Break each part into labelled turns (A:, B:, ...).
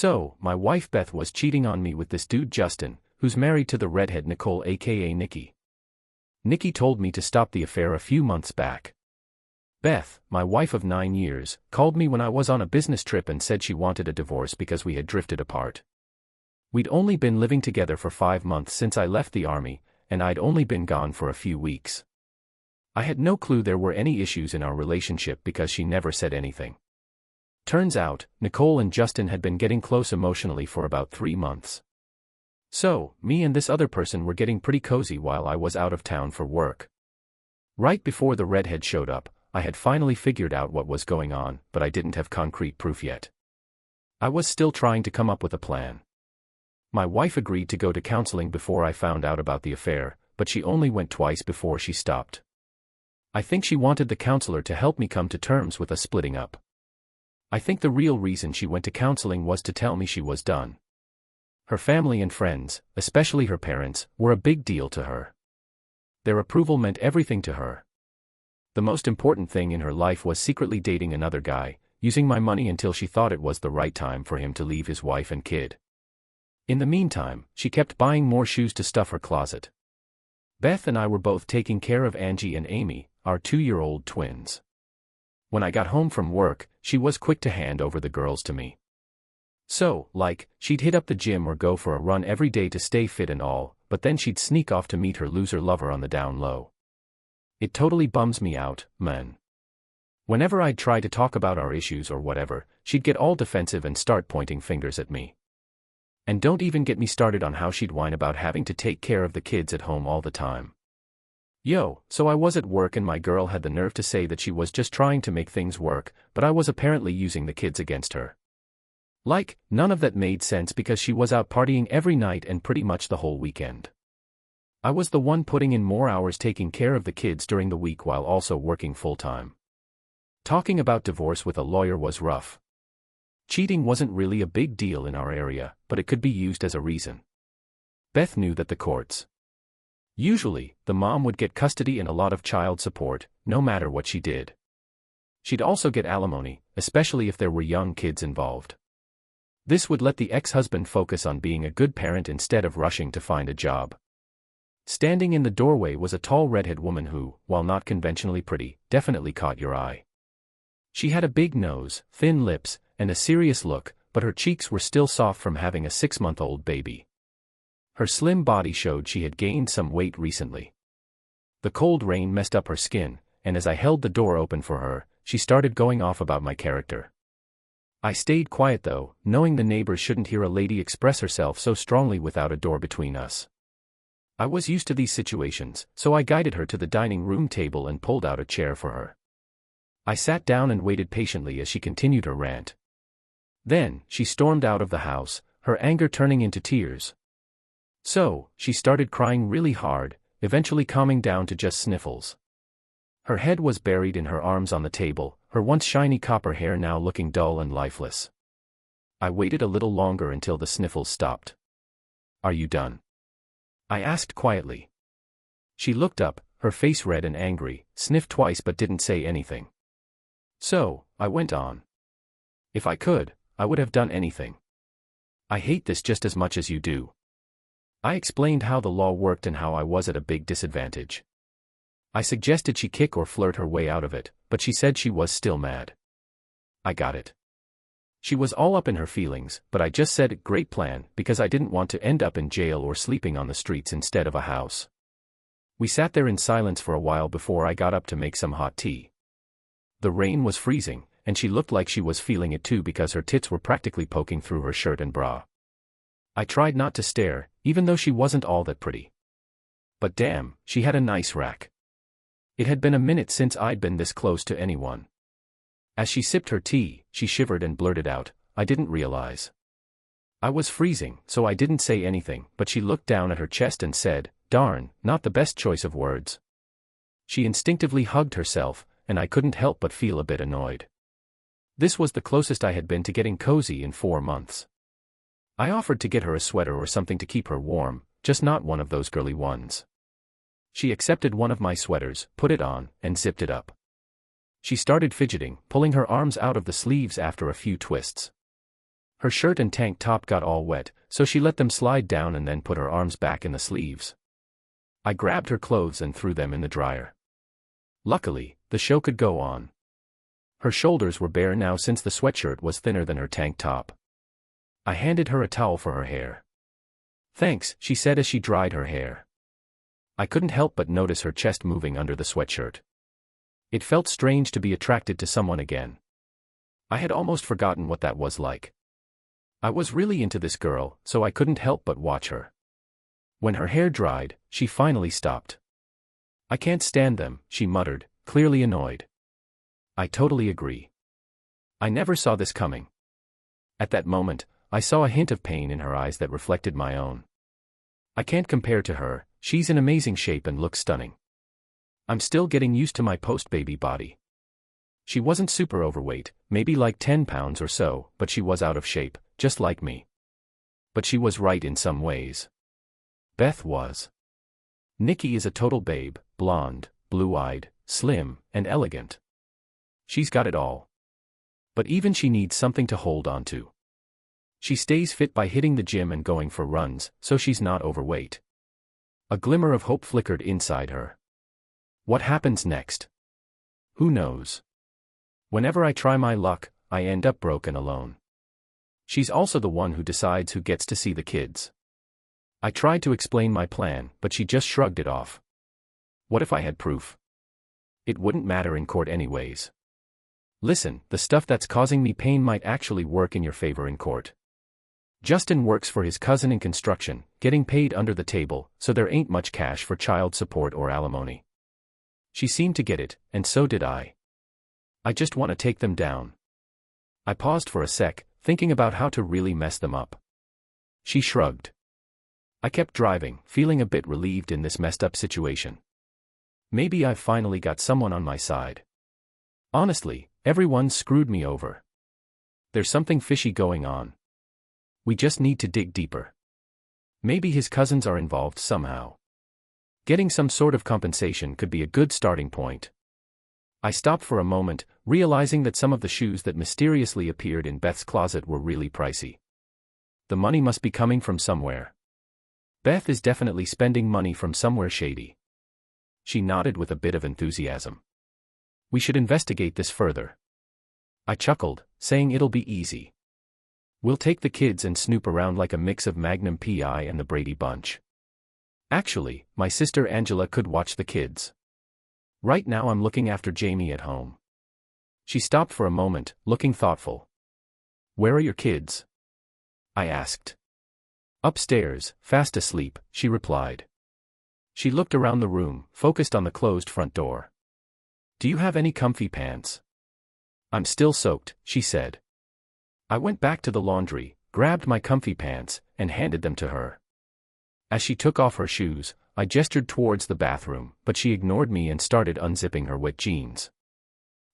A: So, my wife Beth was cheating on me with this dude Justin, who's married to the redhead Nicole aka Nikki. Nikki told me to stop the affair a few months back. Beth, my wife of 9 years, called me when I was on a business trip and said she wanted a divorce because we had drifted apart. We'd only been living together for 5 months since I left the army, and I'd only been gone for a few weeks. I had no clue there were any issues in our relationship because she never said anything. Turns out, Nicole and Justin had been getting close emotionally for about 3 months. So, me and this other person were getting pretty cozy while I was out of town for work. Right before the redhead showed up, I had finally figured out what was going on, but I didn't have concrete proof yet. I was still trying to come up with a plan. My wife agreed to go to counseling before I found out about the affair, but she only went twice before she stopped. I think she wanted the counselor to help me come to terms with us splitting up. I think the real reason she went to counseling was to tell me she was done. Her family and friends, especially her parents, were a big deal to her. Their approval meant everything to her. The most important thing in her life was secretly dating another guy, using my money until she thought it was the right time for him to leave his wife and kid. In the meantime, she kept buying more shoes to stuff her closet. Beth and I were both taking care of Angie and Amy, our 2-year-old twins. When I got home from work, she was quick to hand over the girls to me. So, she'd hit up the gym or go for a run every day to stay fit and all, but then she'd sneak off to meet her loser lover on the down low. It totally bums me out, man. Whenever I'd try to talk about our issues or whatever, she'd get all defensive and start pointing fingers at me. And don't even get me started on how she'd whine about having to take care of the kids at home all the time. So I was at work and my girl had the nerve to say that she was just trying to make things work, but I was apparently using the kids against her. None of that made sense because she was out partying every night and pretty much the whole weekend. I was the one putting in more hours taking care of the kids during the week while also working full-time. Talking about divorce with a lawyer was rough. Cheating wasn't really a big deal in our area, but it could be used as a reason. Beth knew that the courts. Usually, the mom would get custody and a lot of child support, no matter what she did. She'd also get alimony, especially if there were young kids involved. This would let the ex-husband focus on being a good parent instead of rushing to find a job. Standing in the doorway was a tall redhead woman who, while not conventionally pretty, definitely caught your eye. She had a big nose, thin lips, and a serious look, but her cheeks were still soft from having a 6-month-old baby. Her slim body showed she had gained some weight recently. The cold rain messed up her skin, and as I held the door open for her, she started going off about my character. I stayed quiet though, knowing the neighbors shouldn't hear a lady express herself so strongly without a door between us. I was used to these situations, so I guided her to the dining room table and pulled out a chair for her. I sat down and waited patiently as she continued her rant. Then, she stormed out of the house, her anger turning into tears. So, she started crying really hard, eventually calming down to just sniffles. Her head was buried in her arms on the table, her once shiny copper hair now looking dull and lifeless. I waited a little longer until the sniffles stopped. "Are you done?" I asked quietly. She looked up, her face red and angry, sniffed twice but didn't say anything. So, I went on. "If I could, I would have done anything. I hate this just as much as you do." I explained how the law worked and how I was at a big disadvantage. I suggested she kick or flirt her way out of it, but she said she was still mad. I got it. She was all up in her feelings, but I just said, "Great plan," because I didn't want to end up in jail or sleeping on the streets instead of a house. We sat there in silence for a while before I got up to make some hot tea. The rain was freezing, and she looked like she was feeling it too because her tits were practically poking through her shirt and bra. I tried not to stare, even though she wasn't all that pretty. But damn, she had a nice rack. It had been a minute since I'd been this close to anyone. As she sipped her tea, she shivered and blurted out, "I didn't realize." I was freezing, so I didn't say anything, but she looked down at her chest and said, "Darn, not the best choice of words." She instinctively hugged herself, and I couldn't help but feel a bit annoyed. This was the closest I had been to getting cozy in 4 months. I offered to get her a sweater or something to keep her warm, just not one of those girly ones. She accepted one of my sweaters, put it on, and zipped it up. She started fidgeting, pulling her arms out of the sleeves after a few twists. Her shirt and tank top got all wet, so she let them slide down and then put her arms back in the sleeves. I grabbed her clothes and threw them in the dryer. Luckily, the show could go on. Her shoulders were bare now since the sweatshirt was thinner than her tank top. I handed her a towel for her hair. "Thanks," she said as she dried her hair. I couldn't help but notice her chest moving under the sweatshirt. It felt strange to be attracted to someone again. I had almost forgotten what that was like. I was really into this girl, so I couldn't help but watch her. When her hair dried, she finally stopped. "I can't stand them," she muttered, clearly annoyed. I totally agree. I never saw this coming. At that moment, I saw a hint of pain in her eyes that reflected my own. I can't compare to her, she's in amazing shape and looks stunning. I'm still getting used to my post-baby body. She wasn't super overweight, maybe like 10 pounds or so, but she was out of shape, just like me. But she was right in some ways. Beth was. Nikki is a total babe, blonde, blue-eyed, slim, and elegant. She's got it all. But even she needs something to hold on to. She stays fit by hitting the gym and going for runs, so she's not overweight. A glimmer of hope flickered inside her. What happens next? Who knows? Whenever I try my luck, I end up broke and alone. She's also the one who decides who gets to see the kids. I tried to explain my plan, but she just shrugged it off. What if I had proof? It wouldn't matter in court anyways. Listen, the stuff that's causing me pain might actually work in your favor in court. Justin works for his cousin in construction, getting paid under the table, so there ain't much cash for child support or alimony. She seemed to get it, and so did I. I just want to take them down. I paused for a sec, thinking about how to really mess them up. She shrugged. I kept driving, feeling a bit relieved in this messed up situation. Maybe I've finally got someone on my side. Honestly, everyone's screwed me over. There's something fishy going on. We just need to dig deeper. Maybe his cousins are involved somehow. Getting some sort of compensation could be a good starting point. I stopped for a moment, realizing that some of the shoes that mysteriously appeared in Beth's closet were really pricey. The money must be coming from somewhere. Beth is definitely spending money from somewhere shady. She nodded with a bit of enthusiasm. We should investigate this further. I chuckled, saying it'll be easy. We'll take the kids and snoop around like a mix of Magnum P.I. and the Brady Bunch. Actually, my sister Angela could watch the kids. Right now I'm looking after Jamie at home. She stopped for a moment, looking thoughtful. Where are your kids? I asked. Upstairs, fast asleep, she replied. She looked around the room, focused on the closed front door. Do you have any comfy pants? I'm still soaked, she said. I went back to the laundry, grabbed my comfy pants, and handed them to her. As she took off her shoes, I gestured towards the bathroom, but she ignored me and started unzipping her wet jeans.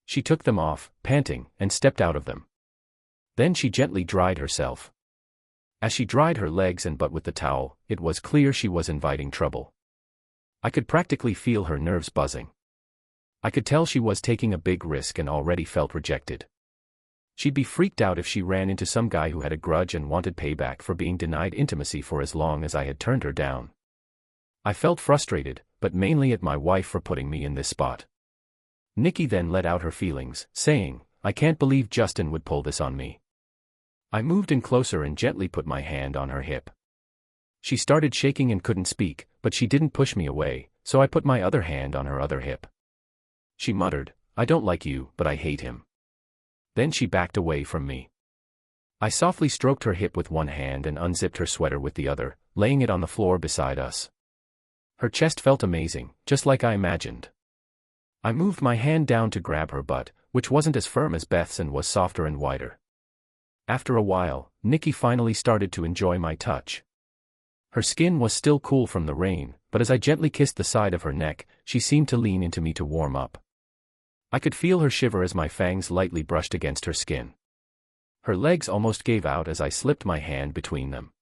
A: She took them off, panting, and stepped out of them. Then she gently dried herself. As she dried her legs and butt with the towel, it was clear she was inviting trouble. I could practically feel her nerves buzzing. I could tell she was taking a big risk and already felt rejected. She'd be freaked out if she ran into some guy who had a grudge and wanted payback for being denied intimacy for as long as I had turned her down. I felt frustrated, but mainly at my wife for putting me in this spot. Nikki then let out her feelings, saying, I can't believe Justin would pull this on me. I moved in closer and gently put my hand on her hip. She started shaking and couldn't speak, but she didn't push me away, so I put my other hand on her other hip. She muttered, I don't like you, but I hate him. Then she backed away from me. I softly stroked her hip with one hand and unzipped her sweater with the other, laying it on the floor beside us. Her chest felt amazing, just like I imagined. I moved my hand down to grab her butt, which wasn't as firm as Beth's and was softer and wider. After a while, Nikki finally started to enjoy my touch. Her skin was still cool from the rain, but as I gently kissed the side of her neck, she seemed to lean into me to warm up. I could feel her shiver as my fangs lightly brushed against her skin. Her legs almost gave out as I slipped my hand between them.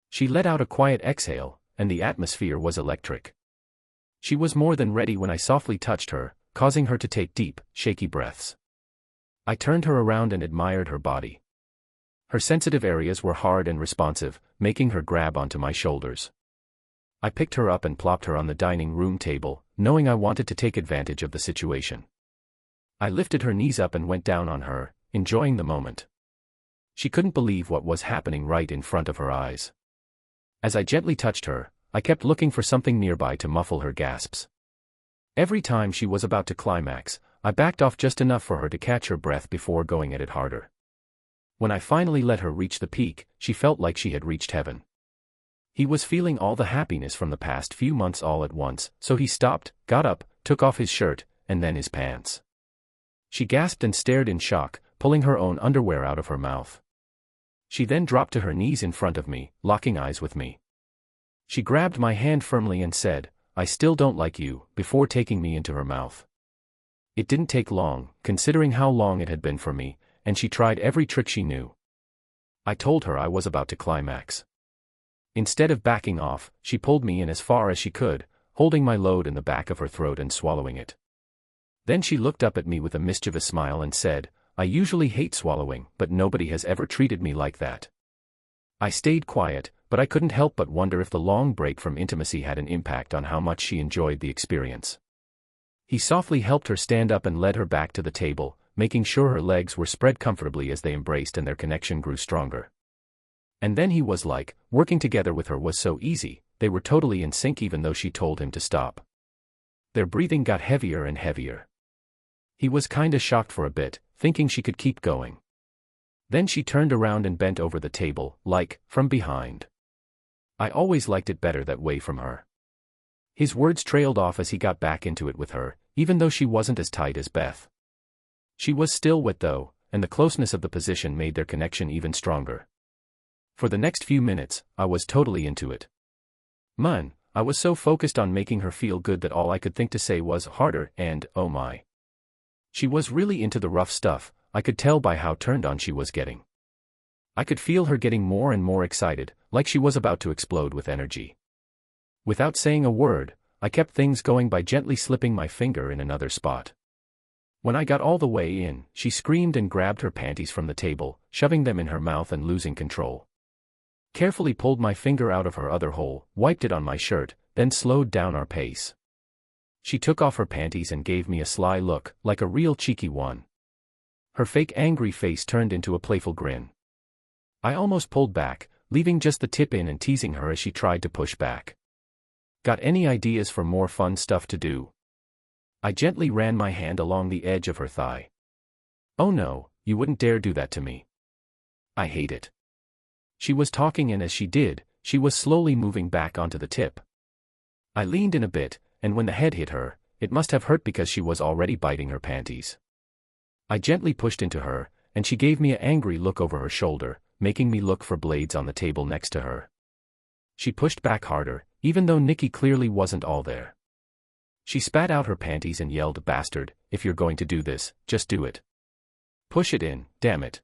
A: She let out a quiet exhale, and the atmosphere was electric. She was more than ready when I softly touched her, causing her to take deep, shaky breaths. I turned her around and admired her body. Her sensitive areas were hard and responsive, making her grab onto my shoulders. I picked her up and plopped her on the dining room table, knowing I wanted to take advantage of the situation. I lifted her knees up and went down on her, enjoying the moment. She couldn't believe what was happening right in front of her eyes. As I gently touched her, I kept looking for something nearby to muffle her gasps. Every time she was about to climax, I backed off just enough for her to catch her breath before going at it harder. When I finally let her reach the peak, she felt like she had reached heaven. He was feeling all the happiness from the past few months all at once, so he stopped, got up, took off his shirt, and then his pants. She gasped and stared in shock, pulling her own underwear out of her mouth. She then dropped to her knees in front of me, locking eyes with me. She grabbed my hand firmly and said, "I still don't like you," before taking me into her mouth. It didn't take long, considering how long it had been for me, and she tried every trick she knew. I told her I was about to climax. Instead of backing off, she pulled me in as far as she could, holding my load in the back of her throat and swallowing it. Then she looked up at me with a mischievous smile and said, "I usually hate swallowing, but nobody has ever treated me like that." I stayed quiet, but I couldn't help but wonder if the long break from intimacy had an impact on how much she enjoyed the experience. He softly helped her stand up and led her back to the table, making sure her legs were spread comfortably as they embraced and their connection grew stronger. And then he was like, working together with her was so easy, they were totally in sync even though she told him to stop. Their breathing got heavier and heavier. He was kinda shocked for a bit, thinking she could keep going. Then she turned around and bent over the table, like, from behind. I always liked it better that way from her. His words trailed off as he got back into it with her, even though she wasn't as tight as Beth. She was still wet though, and the closeness of the position made their connection even stronger. For the next few minutes, I was totally into it. Man, I was so focused on making her feel good that all I could think to say was harder and, oh my. She was really into the rough stuff, I could tell by how turned on she was getting. I could feel her getting more and more excited, like she was about to explode with energy. Without saying a word, I kept things going by gently slipping my finger in another spot. When I got all the way in, she screamed and grabbed her panties from the table, shoving them in her mouth and losing control. Carefully pulled my finger out of her other hole, wiped it on my shirt, then slowed down our pace. She took off her panties and gave me a sly look, like a real cheeky one. Her fake angry face turned into a playful grin. I almost pulled back, leaving just the tip in and teasing her as she tried to push back. "Got any ideas for more fun stuff to do?" I gently ran my hand along the edge of her thigh. "Oh no, you wouldn't dare do that to me. I hate it." She was talking and as she did, she was slowly moving back onto the tip. I leaned in a bit, and when the head hit her, it must have hurt because she was already biting her panties. I gently pushed into her, and she gave me an angry look over her shoulder, making me look for blades on the table next to her. She pushed back harder, even though Nikki clearly wasn't all there. She spat out her panties and yelled, "Bastard, if you're going to do this, just do it. Push it in, damn it."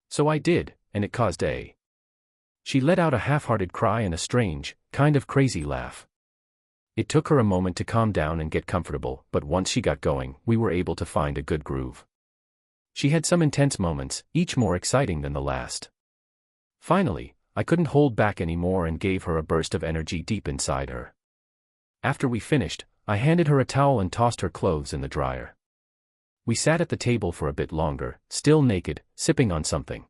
A: So I did, and it caused a... She let out a half-hearted cry and a strange, kind of crazy laugh. It took her a moment to calm down and get comfortable, but once she got going, we were able to find a good groove. She had some intense moments, each more exciting than the last. Finally, I couldn't hold back anymore and gave her a burst of energy deep inside her. After we finished, I handed her a towel and tossed her clothes in the dryer. We sat at the table for a bit longer, still naked, sipping on something.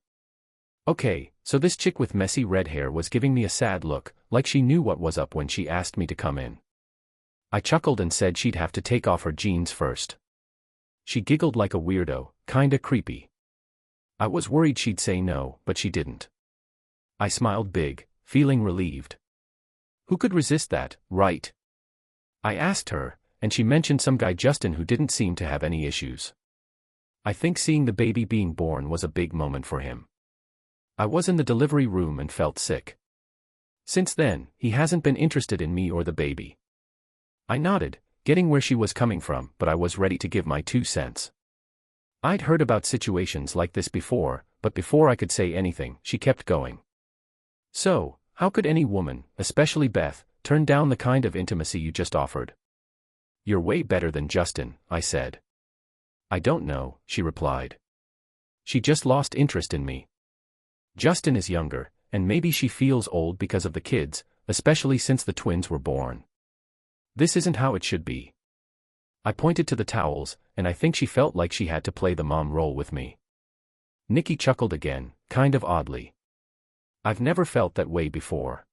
A: Okay, so this chick with messy red hair was giving me a sad look, like she knew what was up when she asked me to come in. I chuckled and said she'd have to take off her jeans first. She giggled like a weirdo, kinda creepy. I was worried she'd say no, but she didn't. I smiled big, feeling relieved. Who could resist that, right? I asked her, and she mentioned some guy Justin who didn't seem to have any issues. I think seeing the baby being born was a big moment for him. I was in the delivery room and felt sick. Since then, he hasn't been interested in me or the baby. I nodded, getting where she was coming from, but I was ready to give my 2 cents. I'd heard about situations like this before, but before I could say anything, she kept going. "So, how could any woman, especially Beth, turn down the kind of intimacy you just offered?" "You're way better than Justin," I said. "I don't know," she replied. "She just lost interest in me." Justin is younger, and maybe she feels old because of the kids, especially since the twins were born. This isn't how it should be. I pointed to the towels, and I think she felt like she had to play the mom role with me. Nikki chuckled again, kind of oddly. I've never felt that way before.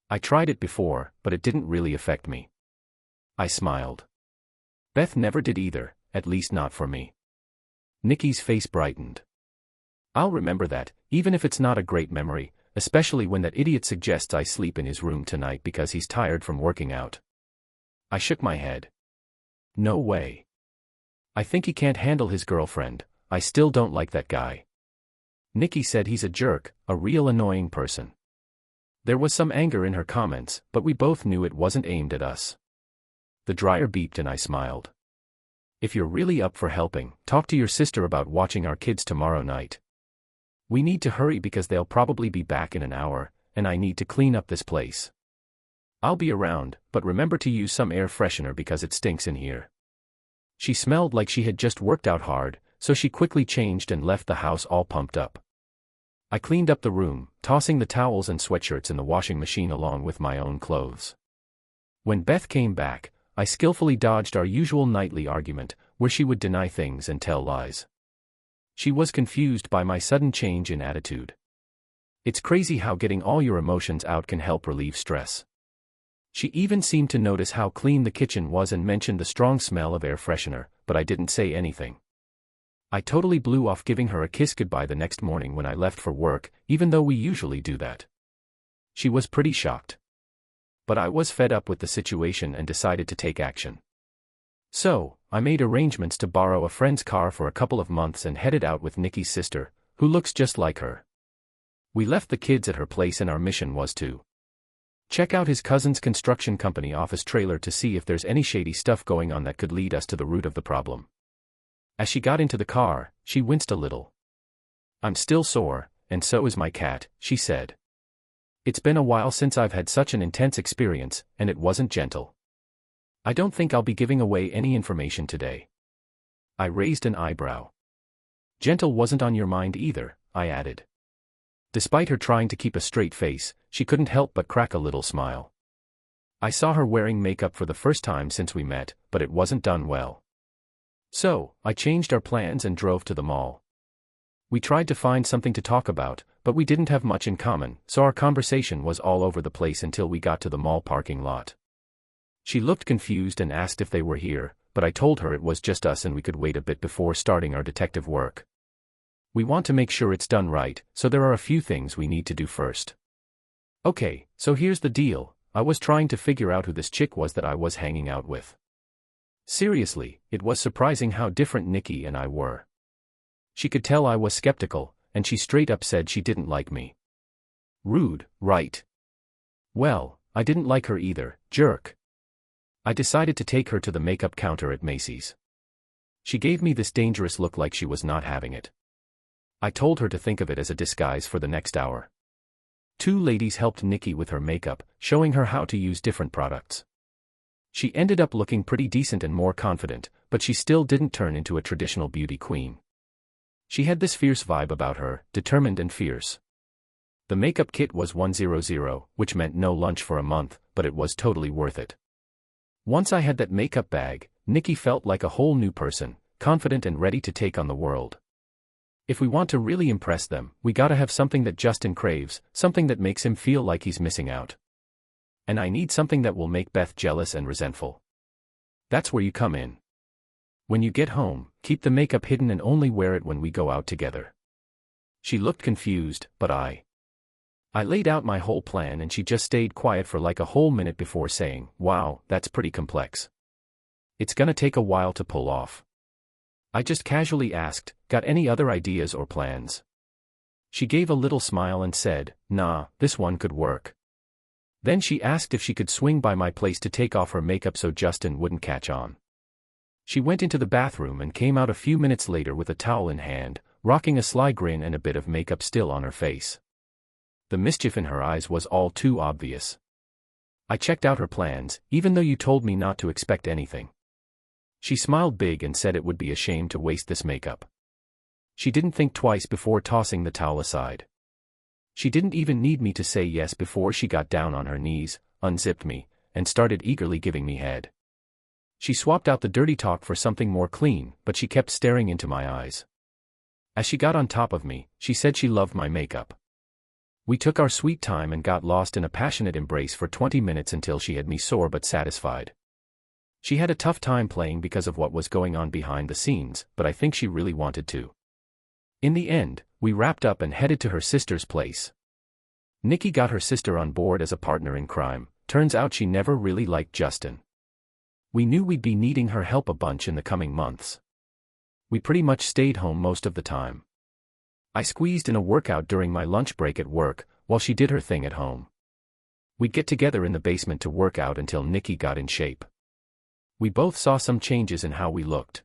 A: I tried it before, but it didn't really affect me. I smiled. Beth never did either, at least not for me. Nikki's face brightened. I'll remember that, even if it's not a great memory, especially when that idiot suggests I sleep in his room tonight because he's tired from working out. I shook my head. No way. I think he can't handle his girlfriend. I still don't like that guy. Nikki said he's a jerk, a real annoying person. There was some anger in her comments, but we both knew it wasn't aimed at us. The dryer beeped and I smiled. If you're really up for helping, talk to your sister about watching our kids tomorrow night. We need to hurry because they'll probably be back in an hour, and I need to clean up this place. I'll be around, but remember to use some air freshener because it stinks in here. She smelled like she had just worked out hard, so she quickly changed and left the house all pumped up. I cleaned up the room, tossing the towels and sweatshirts in the washing machine along with my own clothes. When Beth came back, I skillfully dodged our usual nightly argument, where she would deny things and tell lies. She was confused by my sudden change in attitude. It's crazy how getting all your emotions out can help relieve stress. She even seemed to notice how clean the kitchen was and mentioned the strong smell of air freshener, but I didn't say anything. I totally blew off giving her a kiss goodbye the next morning when I left for work, even though we usually do that. She was pretty shocked. But I was fed up with the situation and decided to take action. So, I made arrangements to borrow a friend's car for a couple of months and headed out with Nikki's sister, who looks just like her. We left the kids at her place and our mission was to check out his cousin's construction company office trailer to see if there's any shady stuff going on that could lead us to the root of the problem. As she got into the car, she winced a little. I'm still sore, and so is my cat, she said. It's been a while since I've had such an intense experience, and it wasn't gentle. I don't think I'll be giving away any information today. I raised an eyebrow. Gentle wasn't on your mind either, I added. Despite her trying to keep a straight face, she couldn't help but crack a little smile. I saw her wearing makeup for the first time since we met, but it wasn't done well. So, I changed our plans and drove to the mall. We tried to find something to talk about, but we didn't have much in common, so our conversation was all over the place until we got to the mall parking lot. She looked confused and asked if they were here, but I told her it was just us and we could wait a bit before starting our detective work. We want to make sure it's done right, so there are a few things we need to do first. Okay, so here's the deal. I was trying to figure out who this chick was that I was hanging out with. Seriously, it was surprising how different Nikki and I were. She could tell I was skeptical, and she straight up said she didn't like me. Rude, right? Well, I didn't like her either, jerk. I decided to take her to the makeup counter at Macy's. She gave me this dangerous look like she was not having it. I told her to think of it as a disguise for the next hour. Two ladies helped Nikki with her makeup, showing her how to use different products. She ended up looking pretty decent and more confident, but she still didn't turn into a traditional beauty queen. She had this fierce vibe about her, determined and fierce. The makeup kit was $100, which meant no lunch for a month, but it was totally worth it. Once I had that makeup bag, Nikki felt like a whole new person, confident and ready to take on the world. If we want to really impress them, we gotta have something that Justin craves, something that makes him feel like he's missing out. And I need something that will make Beth jealous and resentful. That's where you come in. When you get home, keep the makeup hidden and only wear it when we go out together. She looked confused, but I laid out my whole plan and she just stayed quiet for like a whole minute before saying, "Wow, that's pretty complex. It's gonna take a while to pull off." I just casually asked, "Got any other ideas or plans?" She gave a little smile and said, "Nah, this one could work." Then she asked if she could swing by my place to take off her makeup so Justin wouldn't catch on. She went into the bathroom and came out a few minutes later with a towel in hand, rocking a sly grin and a bit of makeup still on her face. The mischief in her eyes was all too obvious. I checked out her plans, even though you told me not to expect anything. She smiled big and said it would be a shame to waste this makeup. She didn't think twice before tossing the towel aside. She didn't even need me to say yes before she got down on her knees, unzipped me, and started eagerly giving me head. She swapped out the dirty talk for something more clean, but she kept staring into my eyes. As she got on top of me, she said she loved my makeup. We took our sweet time and got lost in a passionate embrace for 20 minutes until she had me sore but satisfied. She had a tough time playing because of what was going on behind the scenes, but I think she really wanted to. In the end, we wrapped up and headed to her sister's place. Nikki got her sister on board as a partner in crime. Turns out she never really liked Justin. We knew we'd be needing her help a bunch in the coming months. We pretty much stayed home most of the time. I squeezed in a workout during my lunch break at work, while she did her thing at home. We'd get together in the basement to work out until Nikki got in shape. We both saw some changes in how we looked.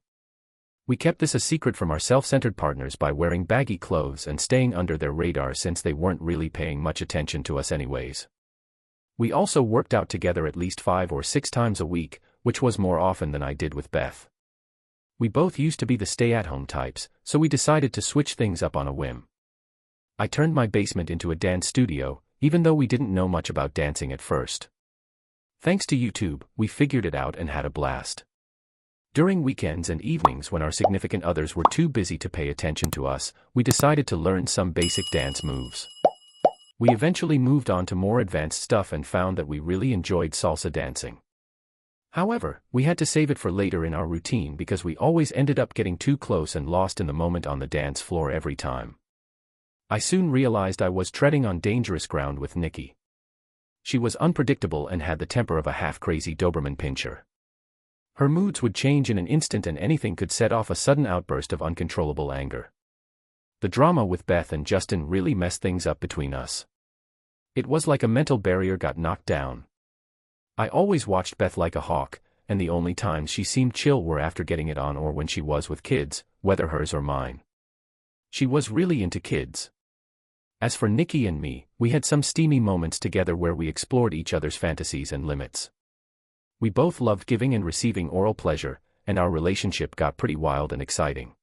A: We kept this a secret from our self-centered partners by wearing baggy clothes and staying under their radar since they weren't really paying much attention to us anyways. We also worked out together at least 5 or 6 times a week, which was more often than I did with Beth. We both used to be the stay-at-home types, so we decided to switch things up on a whim. I turned my basement into a dance studio, even though we didn't know much about dancing at first. Thanks to YouTube, we figured it out and had a blast. During weekends and evenings when our significant others were too busy to pay attention to us, we decided to learn some basic dance moves. We eventually moved on to more advanced stuff and found that we really enjoyed salsa dancing. However, we had to save it for later in our routine because we always ended up getting too close and lost in the moment on the dance floor every time. I soon realized I was treading on dangerous ground with Nikki. She was unpredictable and had the temper of a half-crazy Doberman pinscher. Her moods would change in an instant and anything could set off a sudden outburst of uncontrollable anger. The drama with Beth and Justin really messed things up between us. It was like a mental barrier got knocked down. I always watched Beth like a hawk, and the only times she seemed chill were after getting it on or when she was with kids, whether hers or mine. She was really into kids. As for Nikki and me, we had some steamy moments together where we explored each other's fantasies and limits. We both loved giving and receiving oral pleasure, and our relationship got pretty wild and exciting.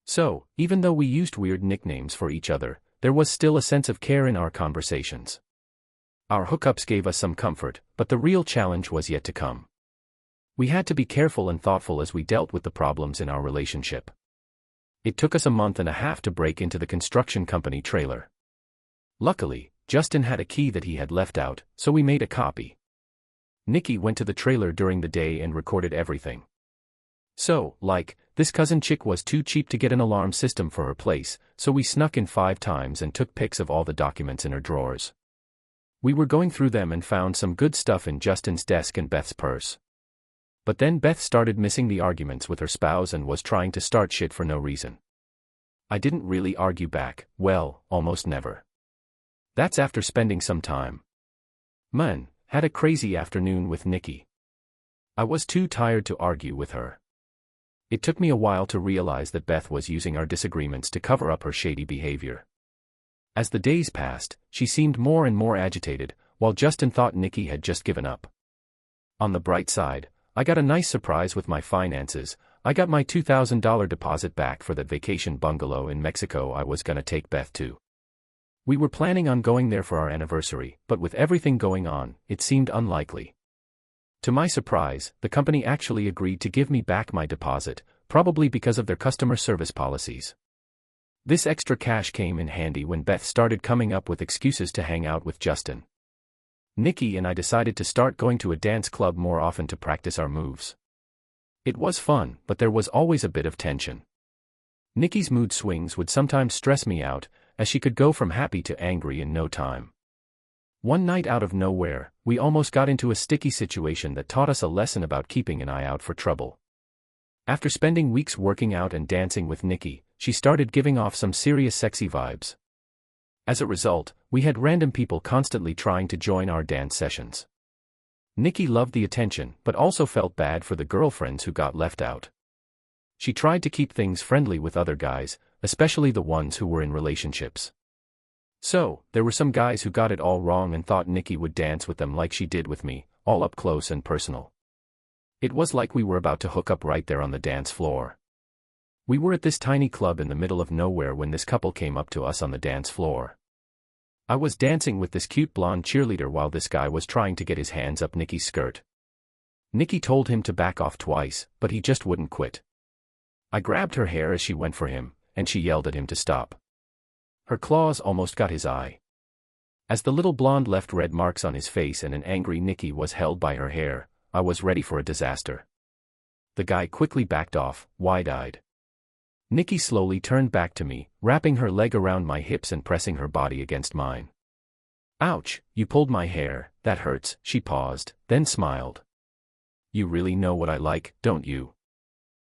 A: So, even though we used weird nicknames for each other, there was still a sense of care in our conversations. Our hookups gave us some comfort, but the real challenge was yet to come. We had to be careful and thoughtful as we dealt with the problems in our relationship. It took us a month and a half to break into the construction company trailer. Luckily, Justin had a key that he had left out, so we made a copy. Nikki went to the trailer during the day and recorded everything. So, this cousin chick was too cheap to get an alarm system for her place, so we snuck in 5 times and took pics of all the documents in her drawers. We were going through them and found some good stuff in Justin's desk and Beth's purse. But then Beth started missing the arguments with her spouse and was trying to start shit for no reason. I didn't really argue back, well, almost never. That's after spending some time. Had a crazy afternoon with Nikki. I was too tired to argue with her. It took me a while to realize that Beth was using our disagreements to cover up her shady behavior. As the days passed, she seemed more and more agitated, while Justin thought Nikki had just given up. On the bright side, I got a nice surprise with my finances. I got my $2,000 deposit back for that vacation bungalow in Mexico I was gonna take Beth to. We were planning on going there for our anniversary, but with everything going on, it seemed unlikely. To my surprise, the company actually agreed to give me back my deposit, probably because of their customer service policies. This extra cash came in handy when Beth started coming up with excuses to hang out with Justin. Nikki and I decided to start going to a dance club more often to practice our moves. It was fun, but there was always a bit of tension. Nikki's mood swings would sometimes stress me out, as she could go from happy to angry in no time. One night out of nowhere, we almost got into a sticky situation that taught us a lesson about keeping an eye out for trouble. After spending weeks working out and dancing with Nikki, she started giving off some serious sexy vibes. As a result, we had random people constantly trying to join our dance sessions. Nikki loved the attention, but also felt bad for the girlfriends who got left out. She tried to keep things friendly with other guys, especially the ones who were in relationships. So, there were some guys who got it all wrong and thought Nikki would dance with them like she did with me, all up close and personal. It was like we were about to hook up right there on the dance floor. We were at this tiny club in the middle of nowhere when this couple came up to us on the dance floor. I was dancing with this cute blonde cheerleader while this guy was trying to get his hands up Nikki's skirt. Nikki told him to back off twice, but he just wouldn't quit. I grabbed her hair as she went for him, and she yelled at him to stop. Her claws almost got his eye. As the little blonde left red marks on his face and an angry Nikki was held by her hair, I was ready for a disaster. The guy quickly backed off, wide-eyed. Nikki slowly turned back to me, wrapping her leg around my hips and pressing her body against mine. "Ouch, you pulled my hair, that hurts," she paused, then smiled. "You really know what I like, don't you?"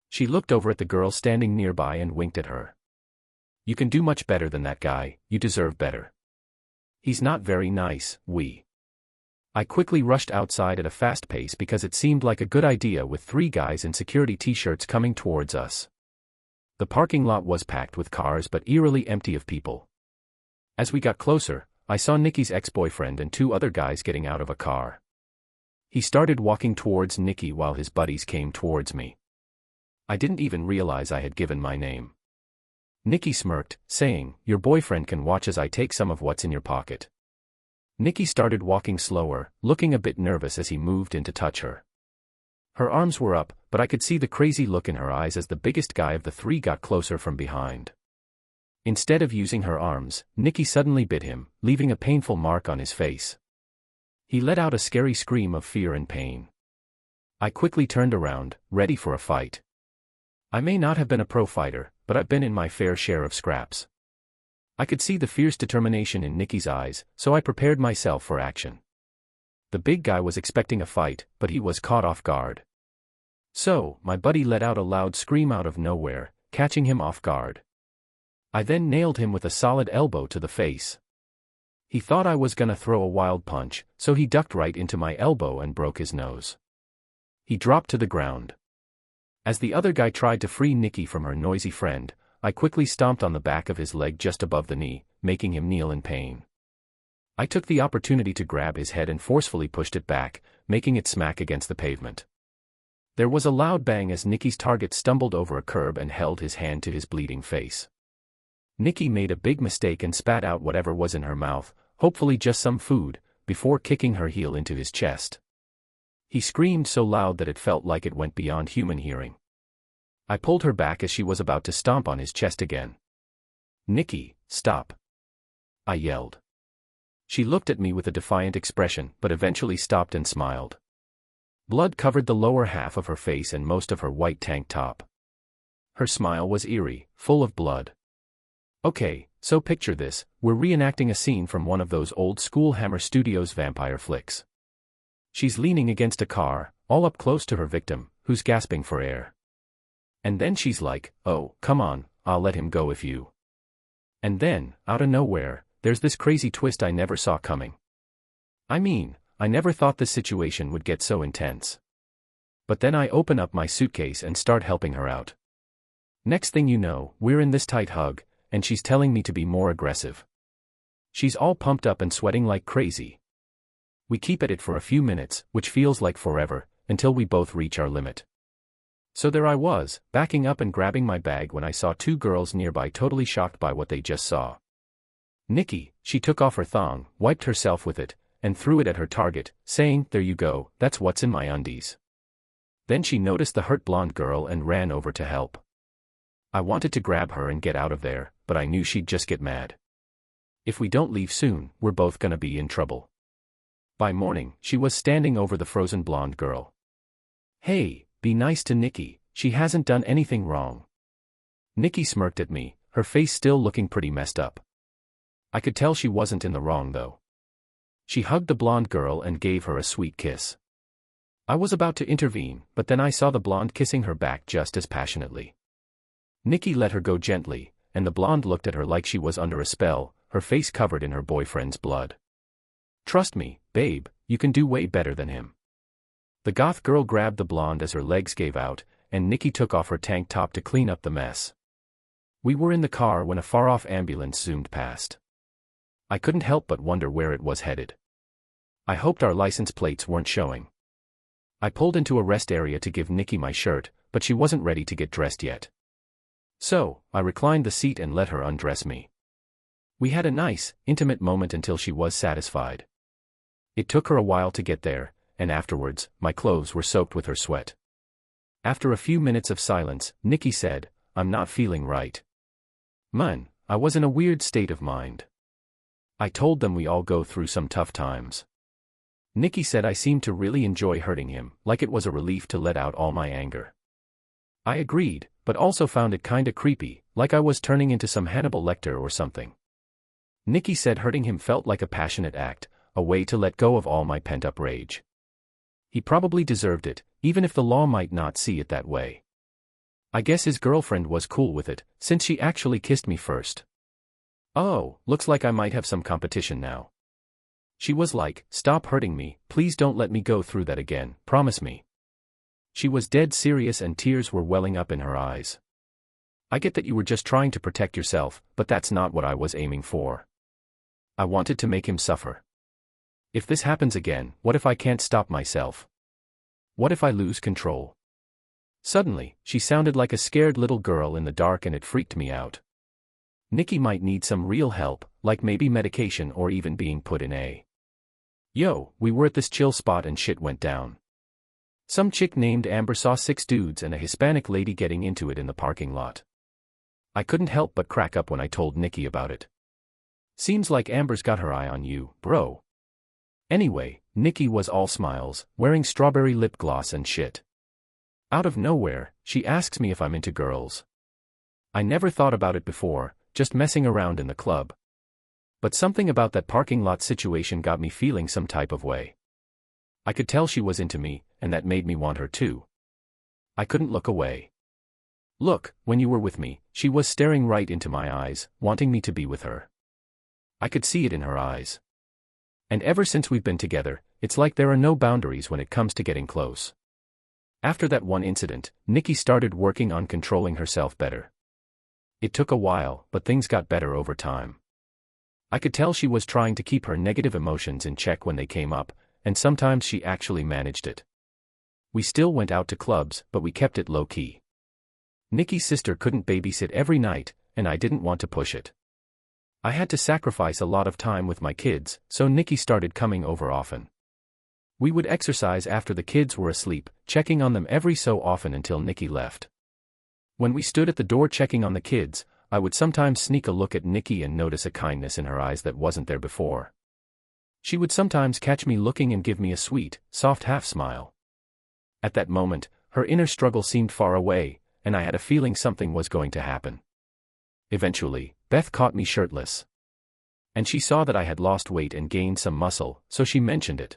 A: She looked over at the girl standing nearby and winked at her. "You can do much better than that guy, you deserve better. He's not very nice, I quickly rushed outside at a fast pace because it seemed like a good idea with 3 guys in security t-shirts coming towards us. The parking lot was packed with cars but eerily empty of people. As we got closer, I saw Nikki's ex-boyfriend and 2 other guys getting out of a car. He started walking towards Nikki while his buddies came towards me. I didn't even realize I had given my name. Nikki smirked, saying, "Your boyfriend can watch as I take some of what's in your pocket." Nikki started walking slower, looking a bit nervous as he moved in to touch her. Her arms were up, but I could see the crazy look in her eyes as the biggest guy of the 3 got closer from behind. Instead of using her arms, Nikki suddenly bit him, leaving a painful mark on his face. He let out a scary scream of fear and pain. I quickly turned around, ready for a fight. I may not have been a pro fighter, but I've been in my fair share of scraps. I could see the fierce determination in Nikki's eyes, so I prepared myself for action. The big guy was expecting a fight, but he was caught off guard. So, my buddy let out a loud scream out of nowhere, catching him off guard. I then nailed him with a solid elbow to the face. He thought I was gonna throw a wild punch, so he ducked right into my elbow and broke his nose. He dropped to the ground. As the other guy tried to free Nikki from her noisy friend, I quickly stomped on the back of his leg just above the knee, making him kneel in pain. I took the opportunity to grab his head and forcefully pushed it back, making it smack against the pavement. There was a loud bang as Nikki's target stumbled over a curb and held his hand to his bleeding face. Nikki made a big mistake and spat out whatever was in her mouth, hopefully just some food, before kicking her heel into his chest. He screamed so loud that it felt like it went beyond human hearing. I pulled her back as she was about to stomp on his chest again. "Nikki, stop!" I yelled. She looked at me with a defiant expression but eventually stopped and smiled. Blood covered the lower half of her face and most of her white tank top. Her smile was eerie, full of blood. Okay, so picture this, we're reenacting a scene from one of those old-school Hammer Studios vampire flicks. She's leaning against a car, all up close to her victim, who's gasping for air. And then she's like, "Oh, come on, I'll let him go if you..." And then, out of nowhere, there's this crazy twist I never saw coming. I mean, I never thought this situation would get so intense. But then I open up my suitcase and start helping her out. Next thing you know, we're in this tight hug, and she's telling me to be more aggressive. She's all pumped up and sweating like crazy. We keep at it for a few minutes, which feels like forever, until we both reach our limit. So there I was, backing up and grabbing my bag when I saw 2 girls nearby totally shocked by what they just saw. Nikki, she took off her thong, wiped herself with it, and threw it at her target, saying, "There you go, that's what's in my undies." Then she noticed the hurt blonde girl and ran over to help. I wanted to grab her and get out of there, but I knew she'd just get mad. If we don't leave soon, we're both gonna be in trouble. By morning, she was standing over the frozen blonde girl. "Hey, be nice to Nikki, she hasn't done anything wrong." Nikki smirked at me, her face still looking pretty messed up. I could tell she wasn't in the wrong though. She hugged the blonde girl and gave her a sweet kiss. I was about to intervene, but then I saw the blonde kissing her back just as passionately. Nikki let her go gently, and the blonde looked at her like she was under a spell, her face covered in her boyfriend's blood. "Trust me, babe, you can do way better than him." The goth girl grabbed the blonde as her legs gave out, and Nikki took off her tank top to clean up the mess. We were in the car when a far-off ambulance zoomed past. I couldn't help but wonder where it was headed. I hoped our license plates weren't showing. I pulled into a rest area to give Nikki my shirt, but she wasn't ready to get dressed yet. So, I reclined the seat and let her undress me. We had a nice, intimate moment until she was satisfied. It took her a while to get there, and afterwards, my clothes were soaked with her sweat. After a few minutes of silence, Nikki said, "I'm not feeling right." Man, I was in a weird state of mind. I told them we all go through some tough times. Nikki said I seemed to really enjoy hurting him, like it was a relief to let out all my anger. I agreed, but also found it kinda creepy, like I was turning into some Hannibal Lecter or something. Nikki said hurting him felt like a passionate act, a way to let go of all my pent-up rage. He probably deserved it, even if the law might not see it that way. I guess his girlfriend was cool with it, since she actually kissed me first. Oh, looks like I might have some competition now. She was like, "Stop hurting me, please don't let me go through that again, promise me." She was dead serious and tears were welling up in her eyes. I get that you were just trying to protect yourself, but that's not what I was aiming for. I wanted to make him suffer. If this happens again, what if I can't stop myself? What if I lose control? Suddenly, she sounded like a scared little girl in the dark and it freaked me out. Nikki might need some real help, like maybe medication or even being put in a. We were at this chill spot and shit went down. Some chick named Amber saw 6 dudes and a Hispanic lady getting into it in the parking lot. I couldn't help but crack up when I told Nikki about it. Seems like Amber's got her eye on you, bro. Anyway, Nikki was all smiles, wearing strawberry lip gloss and shit. Out of nowhere, she asks me if I'm into girls. I never thought about it before, just messing around in the club. But something about that parking lot situation got me feeling some type of way. I could tell she was into me, and that made me want her too. I couldn't look away. Look, when you were with me, she was staring right into my eyes, wanting me to be with her. I could see it in her eyes. And ever since we've been together, it's like there are no boundaries when it comes to getting close. After that one incident, Nikki started working on controlling herself better. It took a while, but things got better over time. I could tell she was trying to keep her negative emotions in check when they came up, and sometimes she actually managed it. We still went out to clubs, but we kept it low-key. Nikki's sister couldn't babysit every night, and I didn't want to push it. I had to sacrifice a lot of time with my kids, so Nikki started coming over often. We would exercise after the kids were asleep, checking on them every so often until Nikki left. When we stood at the door checking on the kids, I would sometimes sneak a look at Nikki and notice a kindness in her eyes that wasn't there before. She would sometimes catch me looking and give me a sweet, soft half-smile. At that moment, her inner struggle seemed far away, and I had a feeling something was going to happen. Eventually, Beth caught me shirtless. And she saw that I had lost weight and gained some muscle, so she mentioned it.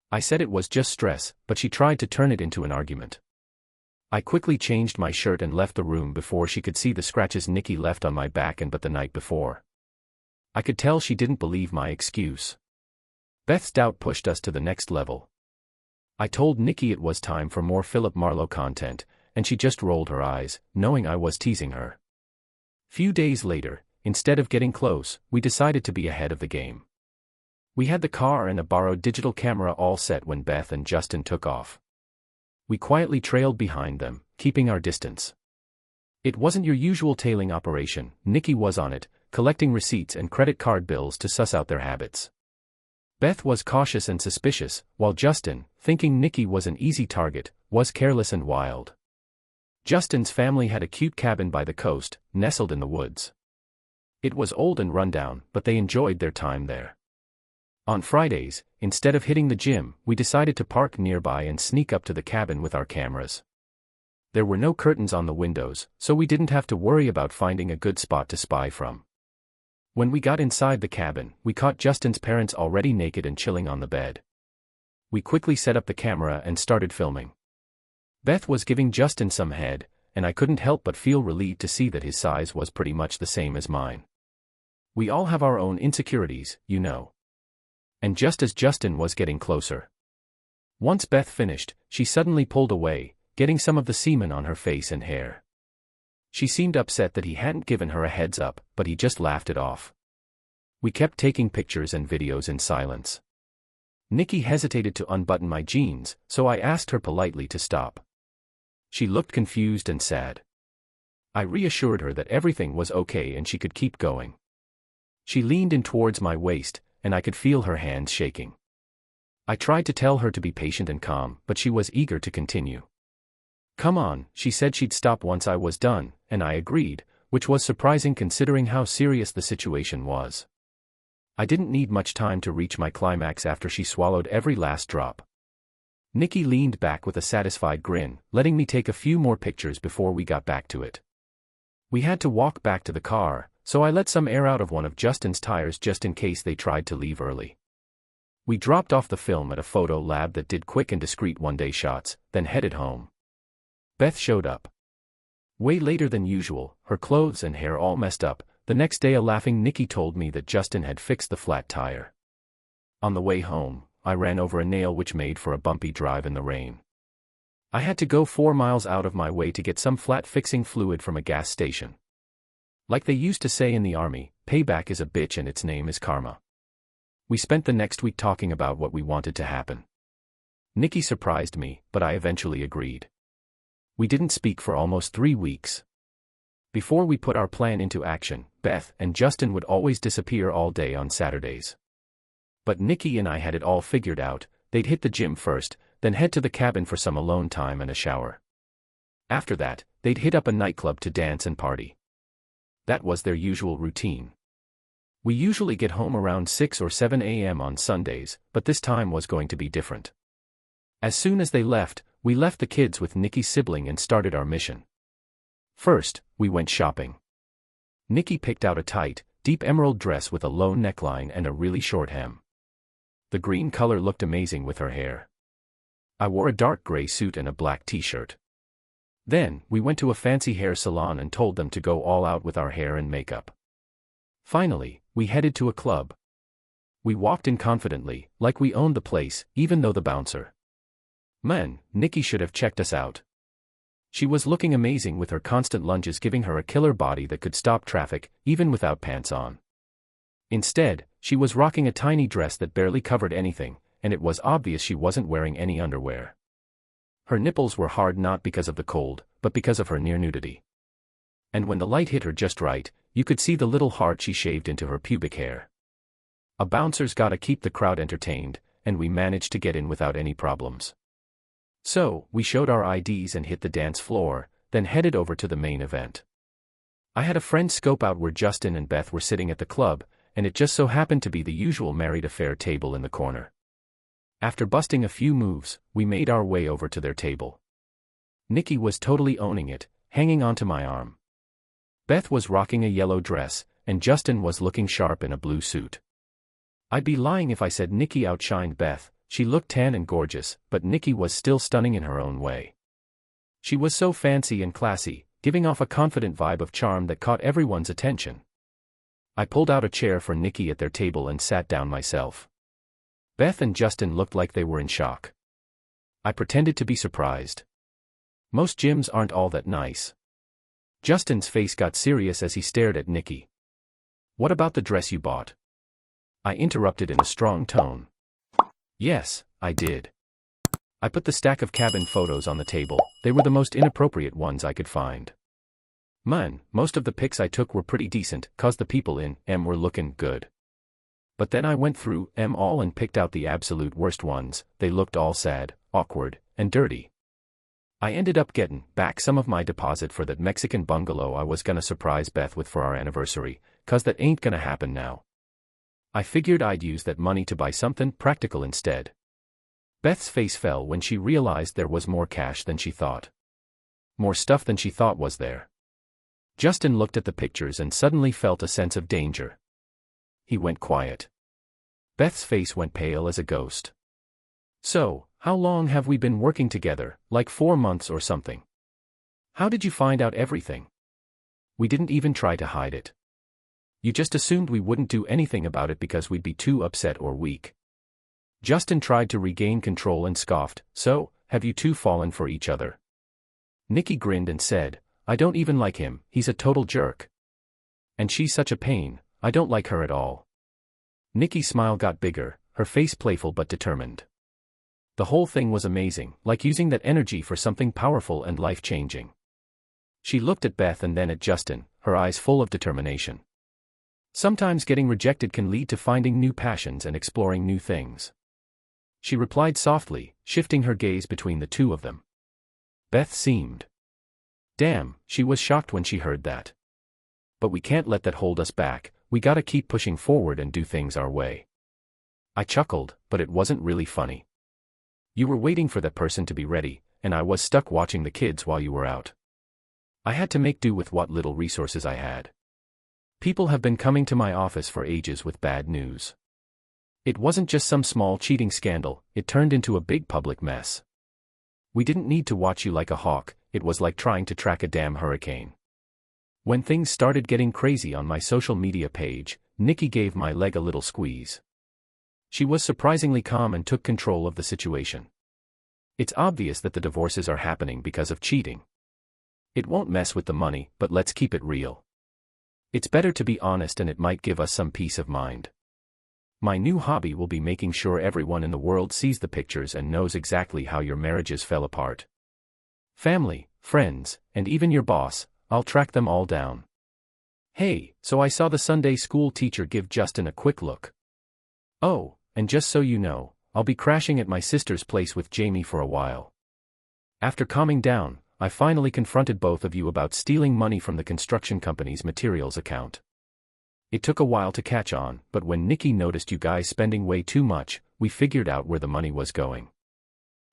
A: I said it was just stress, but she tried to turn it into an argument. I quickly changed my shirt and left the room before she could see the scratches Nikki left on my back and but the night before. I could tell she didn't believe my excuse. Beth's doubt pushed us to the next level. I told Nikki it was time for more Philip Marlowe content, and she just rolled her eyes, knowing I was teasing her. Few days later, instead of getting close, we decided to be ahead of the game. We had the car and a borrowed digital camera all set when Beth and Justin took off. We quietly trailed behind them, keeping our distance. It wasn't your usual tailing operation. Nikki was on it, collecting receipts and credit card bills to suss out their habits. Beth was cautious and suspicious, while Justin, thinking Nikki was an easy target, was careless and wild. Justin's family had a cute cabin by the coast, nestled in the woods. It was old and rundown, but they enjoyed their time there. On Fridays, instead of hitting the gym, we decided to park nearby and sneak up to the cabin with our cameras. There were no curtains on the windows, so we didn't have to worry about finding a good spot to spy from. When we got inside the cabin, we caught Justin's parents already naked and chilling on the bed. We quickly set up the camera and started filming. Beth was giving Justin some head, and I couldn't help but feel relieved to see that his size was pretty much the same as mine. We all have our own insecurities, you know. And just as Justin was getting closer. Once Beth finished, she suddenly pulled away, getting some of the semen on her face and hair. She seemed upset that he hadn't given her a heads up, but he just laughed it off. We kept taking pictures and videos in silence. Nikki hesitated to unbutton my jeans, so I asked her politely to stop. She looked confused and sad. I reassured her that everything was okay and she could keep going. She leaned in towards my waist, and I could feel her hands shaking. I tried to tell her to be patient and calm, but she was eager to continue. Come on, she said she'd stop once I was done, and I agreed, which was surprising considering how serious the situation was. I didn't need much time to reach my climax after she swallowed every last drop. Nikki leaned back with a satisfied grin, letting me take a few more pictures before we got back to it. We had to walk back to the car, so I let some air out of one of Justin's tires just in case they tried to leave early. We dropped off the film at a photo lab that did quick and discreet one-day shots, then headed home. Beth showed up. Way later than usual, her clothes and hair all messed up. The next day a laughing Nikki told me that Justin had fixed the flat tire. On the way home, I ran over a nail which made for a bumpy drive in the rain. I had to go 4 miles out of my way to get some flat-fixing fluid from a gas station. Like they used to say in the army, payback is a bitch and its name is karma. We spent the next week talking about what we wanted to happen. Nikki surprised me, but I eventually agreed. We didn't speak for almost 3 weeks. Before we put our plan into action, Beth and Justin would always disappear all day on Saturdays. But Nikki and I had it all figured out. They'd hit the gym first, then head to the cabin for some alone time and a shower. After that, they'd hit up a nightclub to dance and party. That was their usual routine. We usually get home around 6 or 7 a.m. on Sundays, but this time was going to be different. As soon as they left, we left the kids with Nikki's sibling and started our mission. First, we went shopping. Nikki picked out a tight, deep emerald dress with a low neckline and a really short hem. The green color looked amazing with her hair. I wore a dark gray suit and a black t-shirt. Then, we went to a fancy hair salon and told them to go all out with our hair and makeup. Finally, we headed to a club. We walked in confidently, like we owned the place, even though the bouncer. Man, Nikki should have checked us out. She was looking amazing with her constant lunges giving her a killer body that could stop traffic, even without pants on. Instead, she was rocking a tiny dress that barely covered anything, and it was obvious she wasn't wearing any underwear. Her nipples were hard not because of the cold, but because of her near nudity. And when the light hit her just right, you could see the little heart she shaved into her pubic hair. A bouncer's gotta keep the crowd entertained, and we managed to get in without any problems. So, we showed our IDs and hit the dance floor, then headed over to the main event. I had a friend scope out where Justin and Beth were sitting at the club, and it just so happened to be the usual married affair table in the corner. After busting a few moves, we made our way over to their table. Nikki was totally owning it, hanging onto my arm. Beth was rocking a yellow dress, and Justin was looking sharp in a blue suit. I'd be lying if I said Nikki outshined Beth. She looked tan and gorgeous, but Nikki was still stunning in her own way. She was so fancy and classy, giving off a confident vibe of charm that caught everyone's attention. I pulled out a chair for Nikki at their table and sat down myself. Beth and Justin looked like they were in shock. I pretended to be surprised. Most gyms aren't all that nice. Justin's face got serious as he stared at Nikki. What about the dress you bought? I interrupted in a strong tone. Yes, I did. I put the stack of cabin photos on the table. They were the most inappropriate ones I could find. Man, most of the pics I took were pretty decent, cause the people in M were looking good. But then I went through M all and picked out the absolute worst ones. They looked all sad, awkward, and dirty. I ended up getting back some of my deposit for that Mexican bungalow I was gonna surprise Beth with for our anniversary, cause that ain't gonna happen now. I figured I'd use that money to buy something practical instead. Beth's face fell when she realized there was more cash than she thought. More stuff than she thought was there. Justin looked at the pictures and suddenly felt a sense of danger. He went quiet. Beth's face went pale as a ghost. So, how long have we been working together, like 4 months or something? How did you find out everything? We didn't even try to hide it. You just assumed we wouldn't do anything about it because we'd be too upset or weak. Justin tried to regain control and scoffed, so, have you two fallen for each other? Nikki grinned and said, I don't even like him, he's a total jerk. And she's such a pain, I don't like her at all. Nikki's smile got bigger, her face playful but determined. The whole thing was amazing, like using that energy for something powerful and life-changing. She looked at Beth and then at Justin, her eyes full of determination. Sometimes getting rejected can lead to finding new passions and exploring new things. She replied softly, shifting her gaze between the two of them. Beth seemed. Damn, she was shocked when she heard that. But we can't let that hold us back, we gotta keep pushing forward and do things our way. I chuckled, but it wasn't really funny. You were waiting for that person to be ready, and I was stuck watching the kids while you were out. I had to make do with what little resources I had. People have been coming to my office for ages with bad news. It wasn't just some small cheating scandal, it turned into a big public mess. We didn't need to watch you like a hawk, it was like trying to track a damn hurricane. When things started getting crazy on my social media page, Nikki gave my leg a little squeeze. She was surprisingly calm and took control of the situation. It's obvious that the divorces are happening because of cheating. It won't mess with the money, but let's keep it real. It's better to be honest and it might give us some peace of mind. My new hobby will be making sure everyone in the world sees the pictures and knows exactly how your marriages fell apart. Family, friends, and even your boss, I'll track them all down. Hey, so I saw the Sunday school teacher give Justin a quick look. Oh, and just so you know, I'll be crashing at my sister's place with Jamie for a while. After calming down, I finally confronted both of you about stealing money from the construction company's materials account. It took a while to catch on, but when Nikki noticed you guys spending way too much, we figured out where the money was going.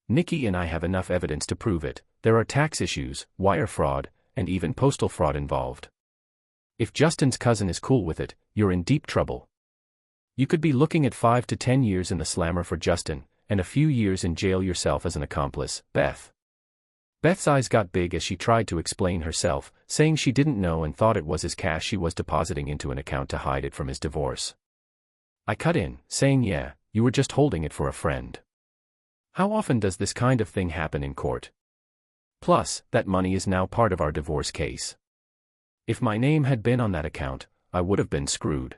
A: Nikki and I have enough evidence to prove it. There are tax issues, wire fraud, and even postal fraud involved. If Justin's cousin is cool with it, you're in deep trouble. You could be looking at 5 to 10 years in the slammer for Justin, and a few years in jail yourself as an accomplice, Beth. Beth's eyes got big as she tried to explain herself, saying she didn't know and thought it was his cash she was depositing into an account to hide it from his divorce. I cut in, saying yeah, you were just holding it for a friend. How often does this kind of thing happen in court? Plus, that money is now part of our divorce case. If my name had been on that account, I would have been screwed.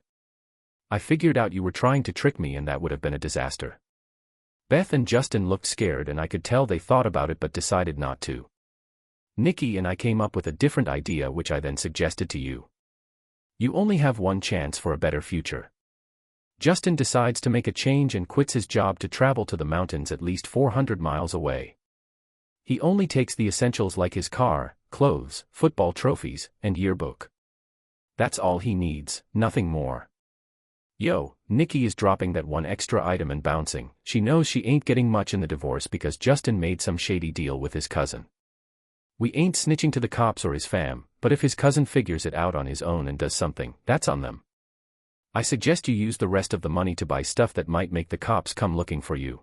A: I figured out you were trying to trick me and that would have been a disaster. Beth and Justin looked scared and I could tell they thought about it but decided not to. Nikki and I came up with a different idea which I then suggested to you. You only have one chance for a better future. Justin decides to make a change and quits his job to travel to the mountains at least 400 miles away. He only takes the essentials like his car, clothes, football trophies, and yearbook. That's all he needs, nothing more. Yo, Nikki is dropping that one extra item and bouncing. She knows she ain't getting much in the divorce because Justin made some shady deal with his cousin. We ain't snitching to the cops or his fam, but if his cousin figures it out on his own and does something, that's on them. I suggest you use the rest of the money to buy stuff that might make the cops come looking for you.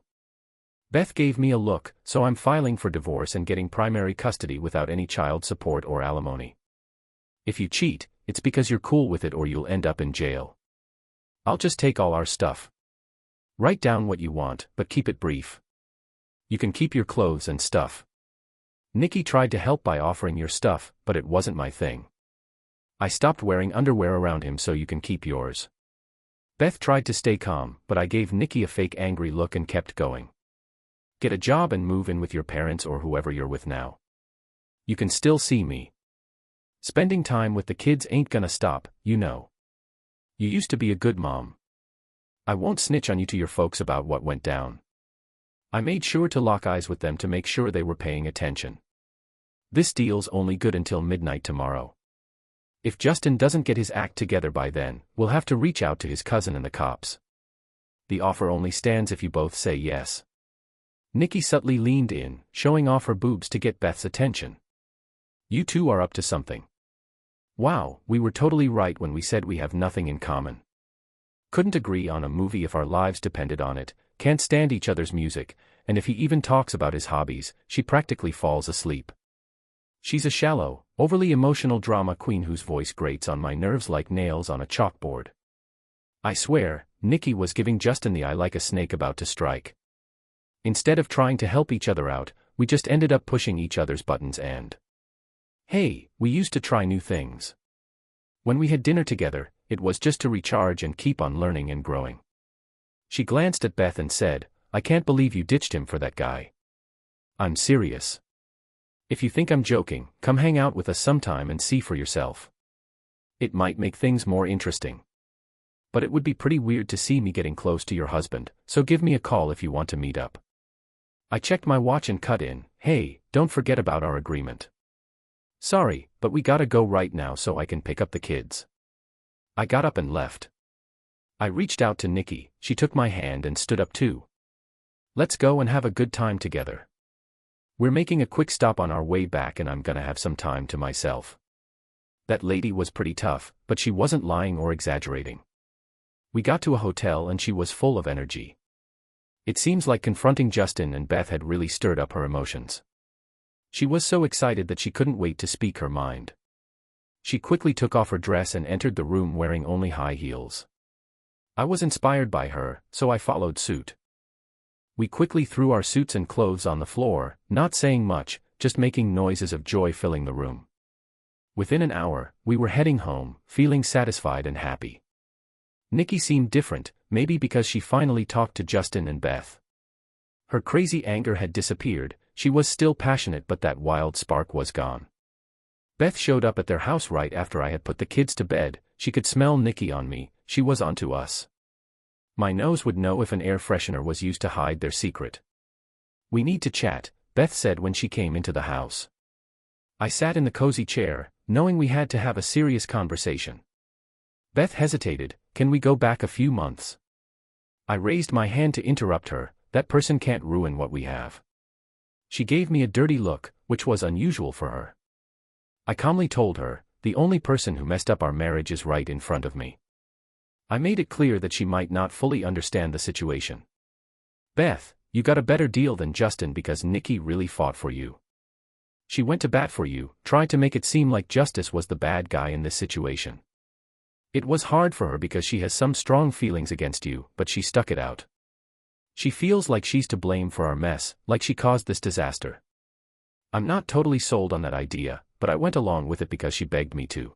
A: Beth gave me a look, so I'm filing for divorce and getting primary custody without any child support or alimony. If you cheat, it's because you're cool with it or you'll end up in jail. I'll just take all our stuff. Write down what you want, but keep it brief. You can keep your clothes and stuff. Nikki tried to help by offering your stuff, but it wasn't my thing. I stopped wearing underwear around him so you can keep yours. Beth tried to stay calm, but I gave Nikki a fake angry look and kept going. Get a job and move in with your parents or whoever you're with now. You can still see me. Spending time with the kids ain't gonna stop, you know. You used to be a good mom. I won't snitch on you to your folks about what went down. I made sure to lock eyes with them to make sure they were paying attention. This deal's only good until midnight tomorrow. If Justin doesn't get his act together by then, we'll have to reach out to his cousin and the cops. The offer only stands if you both say yes. Nikki subtly leaned in, showing off her boobs to get Beth's attention. You two are up to something. Wow, we were totally right when we said we have nothing in common. Couldn't agree on a movie if our lives depended on it, can't stand each other's music, and if he even talks about his hobbies, she practically falls asleep. She's a shallow, overly emotional drama queen whose voice grates on my nerves like nails on a chalkboard. I swear, Nikki was giving Justin the eye like a snake about to strike. Instead of trying to help each other out, we just ended up pushing each other's buttons and... Hey, we used to try new things. When we had dinner together, it was just to recharge and keep on learning and growing. She glanced at Beth and said, I can't believe you ditched him for that guy. I'm serious. If you think I'm joking, come hang out with us sometime and see for yourself. It might make things more interesting. But it would be pretty weird to see me getting close to your husband, so give me a call if you want to meet up. I checked my watch and cut in, hey, don't forget about our agreement. Sorry, but we gotta go right now so I can pick up the kids. I got up and left. I reached out to Nikki, she took my hand and stood up too. Let's go and have a good time together. We're making a quick stop on our way back and I'm gonna have some time to myself. That lady was pretty tough, but she wasn't lying or exaggerating. We got to a hotel and she was full of energy. It seems like confronting Justin and Beth had really stirred up her emotions. She was so excited that she couldn't wait to speak her mind. She quickly took off her dress and entered the room wearing only high heels. I was inspired by her, so I followed suit. We quickly threw our suits and clothes on the floor, not saying much, just making noises of joy filling the room. Within an hour, we were heading home, feeling satisfied and happy. Nikki seemed different, maybe because she finally talked to Justin and Beth. Her crazy anger had disappeared, she was still passionate but that wild spark was gone. Beth showed up at their house right after I had put the kids to bed, she could smell Nikki on me, she was onto us. My nose would know if an air freshener was used to hide their secret. We need to chat, Beth said when she came into the house. I sat in the cozy chair, knowing we had to have a serious conversation. Beth hesitated, can we go back a few months? I raised my hand to interrupt her, that person can't ruin what we have. She gave me a dirty look, which was unusual for her. I calmly told her, the only person who messed up our marriage is right in front of me. I made it clear that she might not fully understand the situation. Beth, you got a better deal than Justin because Nikki really fought for you. She went to bat for you, tried to make it seem like Justice was the bad guy in this situation. It was hard for her because she has some strong feelings against you, but she stuck it out. She feels like she's to blame for our mess, like she caused this disaster. I'm not totally sold on that idea, but I went along with it because she begged me to.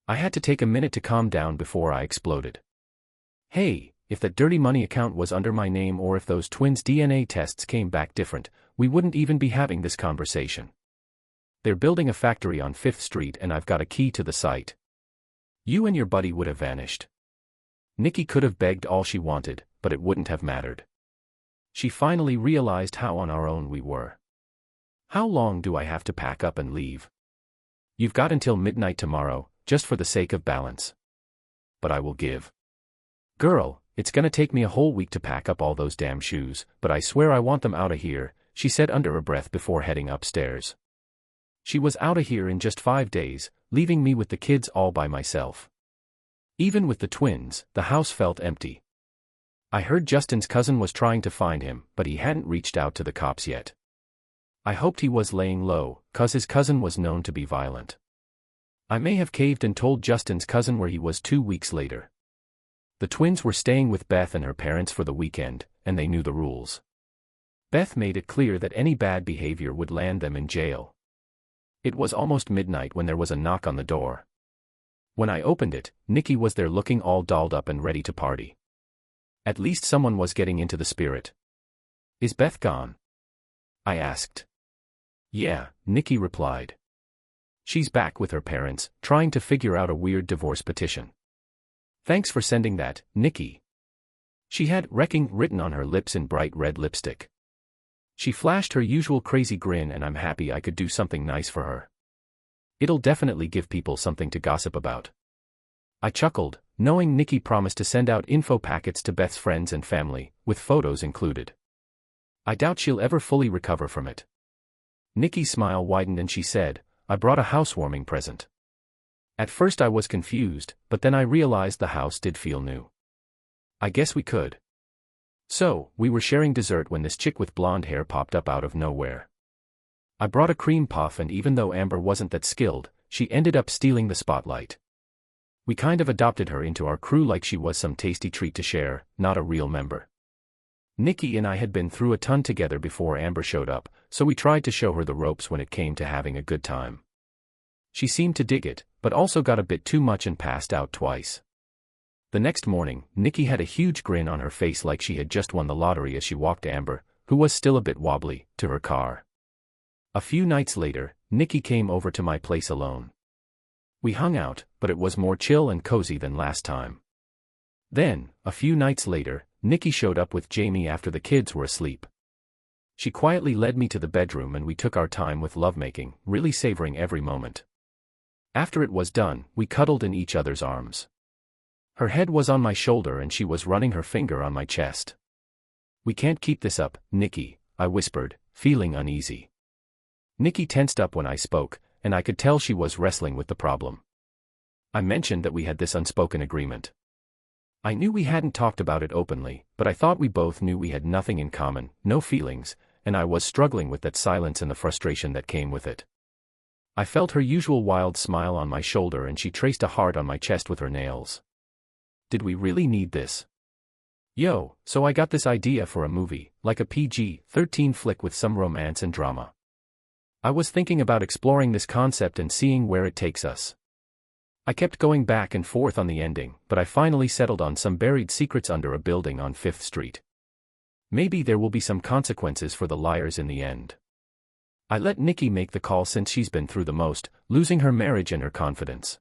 A: I had to take a minute to calm down before I exploded. Hey, if that dirty money account was under my name or if those twins' DNA tests came back different, we wouldn't even be having this conversation. They're building a factory on 5th Street and I've got a key to the site. You and your buddy would have vanished. Nikki could have begged all she wanted, but it wouldn't have mattered. She finally realized how on our own we were. How long do I have to pack up and leave? You've got until midnight tomorrow, just for the sake of balance. But I will give. Girl, it's gonna take me a whole week to pack up all those damn shoes, but I swear I want them out of here, she said under her breath before heading upstairs. She was out of here in just 5 days, leaving me with the kids all by myself. Even with the twins, the house felt empty. I heard Justin's cousin was trying to find him, but he hadn't reached out to the cops yet. I hoped he was laying low, 'cause his cousin was known to be violent. I may have caved and told Justin's cousin where he was 2 weeks later. The twins were staying with Beth and her parents for the weekend, and they knew the rules. Beth made it clear that any bad behavior would land them in jail. It was almost midnight when there was a knock on the door. When I opened it, Nikki was there looking all dolled up and ready to party. At least someone was getting into the spirit. Is Beth gone? I asked. Yeah, Nikki replied. She's back with her parents, trying to figure out a weird divorce petition. Thanks for sending that, Nikki. She had "wrecking" written on her lips in bright red lipstick. She flashed her usual crazy grin and I'm happy I could do something nice for her. It'll definitely give people something to gossip about. I chuckled, knowing Nikki promised to send out info packets to Beth's friends and family, with photos included. I doubt she'll ever fully recover from it. Nikki's smile widened and she said, I brought a housewarming present. At first I was confused, but then I realized the house did feel new. I guess we could. So, we were sharing dessert when this chick with blonde hair popped up out of nowhere. I brought a cream puff and even though Amber wasn't that skilled, she ended up stealing the spotlight. We kind of adopted her into our crew like she was some tasty treat to share, not a real member. Nikki and I had been through a ton together before Amber showed up, so we tried to show her the ropes when it came to having a good time. She seemed to dig it, but also got a bit too much and passed out twice. The next morning, Nikki had a huge grin on her face like she had just won the lottery as she walked Amber, who was still a bit wobbly, to her car. A few nights later, Nikki came over to my place alone. We hung out, but it was more chill and cozy than last time. Then, a few nights later, Nikki showed up with Jamie after the kids were asleep. She quietly led me to the bedroom and we took our time with lovemaking, really savoring every moment. After it was done, we cuddled in each other's arms. Her head was on my shoulder and she was running her finger on my chest. "We can't keep this up, Nikki," I whispered, feeling uneasy. Nikki tensed up when I spoke, and I could tell she was wrestling with the problem. I mentioned that we had this unspoken agreement. I knew we hadn't talked about it openly, but I thought we both knew we had nothing in common, no feelings, and I was struggling with that silence and the frustration that came with it. I felt her usual wild smile on my shoulder and she traced a heart on my chest with her nails. Did we really need this? Yo, so I got this idea for a movie, like a PG-13 flick with some romance and drama. I was thinking about exploring this concept and seeing where it takes us. I kept going back and forth on the ending, but I finally settled on some buried secrets under a building on 5th Street. Maybe there will be some consequences for the liars in the end. I let Nikki make the call since she's been through the most, losing her marriage and her confidence.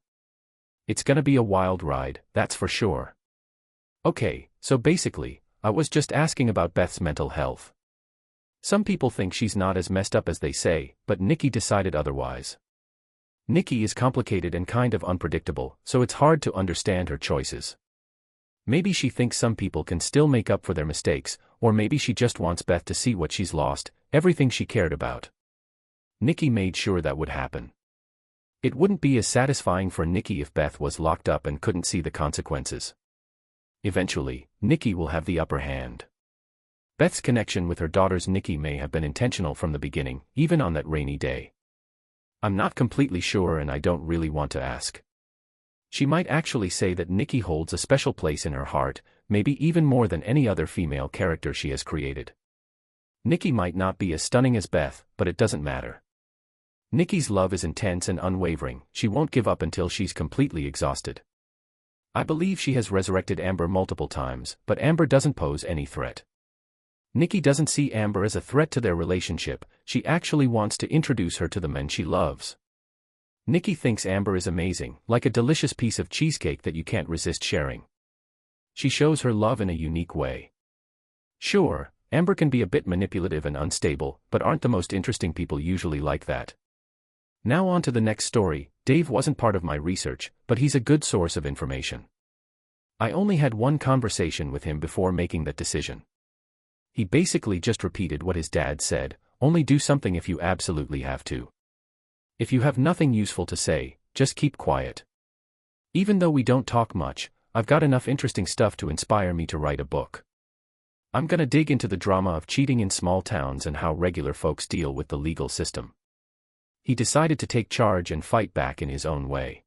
A: It's gonna be a wild ride, that's for sure. Okay, so basically, I was just asking about Beth's mental health. Some people think she's not as messed up as they say, but Nikki decided otherwise. Nikki is complicated and kind of unpredictable, so it's hard to understand her choices. Maybe she thinks some people can still make up for their mistakes, or maybe she just wants Beth to see what she's lost, everything she cared about. Nikki made sure that would happen. It wouldn't be as satisfying for Nikki if Beth was locked up and couldn't see the consequences. Eventually, Nikki will have the upper hand. Beth's connection with her daughters Nikki may have been intentional from the beginning, even on that rainy day. I'm not completely sure and I don't really want to ask. She might actually say that Nikki holds a special place in her heart, maybe even more than any other female character she has created. Nikki might not be as stunning as Beth, but it doesn't matter. Nikki's love is intense and unwavering, she won't give up until she's completely exhausted. I believe she has resurrected Amber multiple times, but Amber doesn't pose any threat. Nikki doesn't see Amber as a threat to their relationship, she actually wants to introduce her to the men she loves. Nikki thinks Amber is amazing, like a delicious piece of cheesecake that you can't resist sharing. She shows her love in a unique way. Sure, Amber can be a bit manipulative and unstable, but aren't the most interesting people usually like that? Now on to the next story. Dave wasn't part of my research, but he's a good source of information. I only had one conversation with him before making that decision. He basically just repeated what his dad said, only do something if you absolutely have to. If you have nothing useful to say, just keep quiet. Even though we don't talk much, I've got enough interesting stuff to inspire me to write a book. I'm gonna dig into the drama of cheating in small towns and how regular folks deal with the legal system. He decided to take charge and fight back in his own way.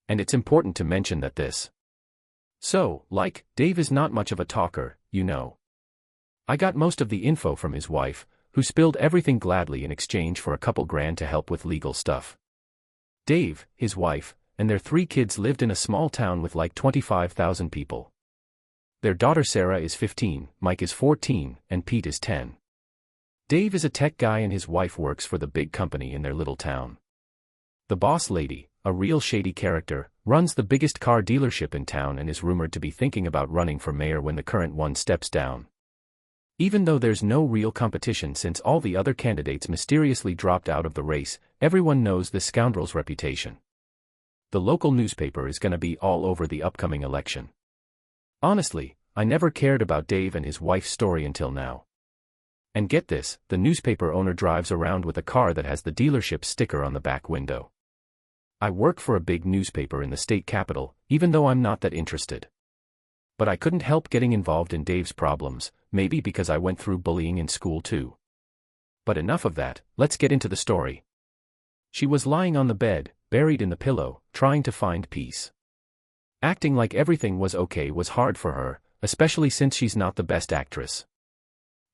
A: And it's important to mention that Dave is not much of a talker, you know. I got most of the info from his wife, who spilled everything gladly in exchange for a couple grand to help with legal stuff. Dave, his wife, and their 3 kids lived in a small town with like 25,000 people. Their daughter Sarah is 15, Mike is 14, and Pete is 10. Dave is a tech guy and his wife works for the big company in their little town. The boss lady, a real shady character, runs the biggest car dealership in town and is rumored to be thinking about running for mayor when the current one steps down. Even though there's no real competition since all the other candidates mysteriously dropped out of the race, everyone knows this scoundrel's reputation. The local newspaper is gonna be all over the upcoming election. Honestly, I never cared about Dave and his wife's story until now. And get this, the newspaper owner drives around with a car that has the dealership sticker on the back window. I work for a big newspaper in the state capital, even though I'm not that interested. But I couldn't help getting involved in Dave's problems, maybe because I went through bullying in school too. But enough of that, let's get into the story. She was lying on the bed, buried in the pillow, trying to find peace. Acting like everything was okay was hard for her, especially since she's not the best actress.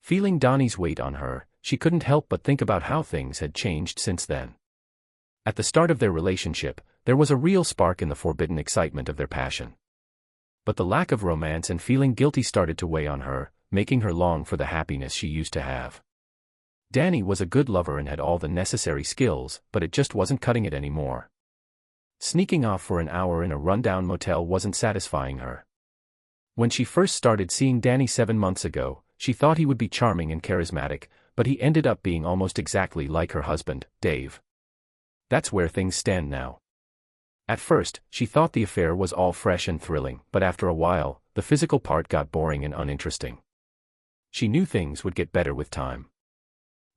A: Feeling Donnie's weight on her, she couldn't help but think about how things had changed since then. At the start of their relationship, there was a real spark in the forbidden excitement of their passion. But the lack of romance and feeling guilty started to weigh on her, making her long for the happiness she used to have. Danny was a good lover and had all the necessary skills, but it just wasn't cutting it anymore. Sneaking off for an hour in a rundown motel wasn't satisfying her. When she first started seeing Danny 7 months ago, she thought he would be charming and charismatic, but he ended up being almost exactly like her husband, Dave. That's where things stand now. At first, she thought the affair was all fresh and thrilling, but after a while, the physical part got boring and uninteresting. She knew things would get better with time.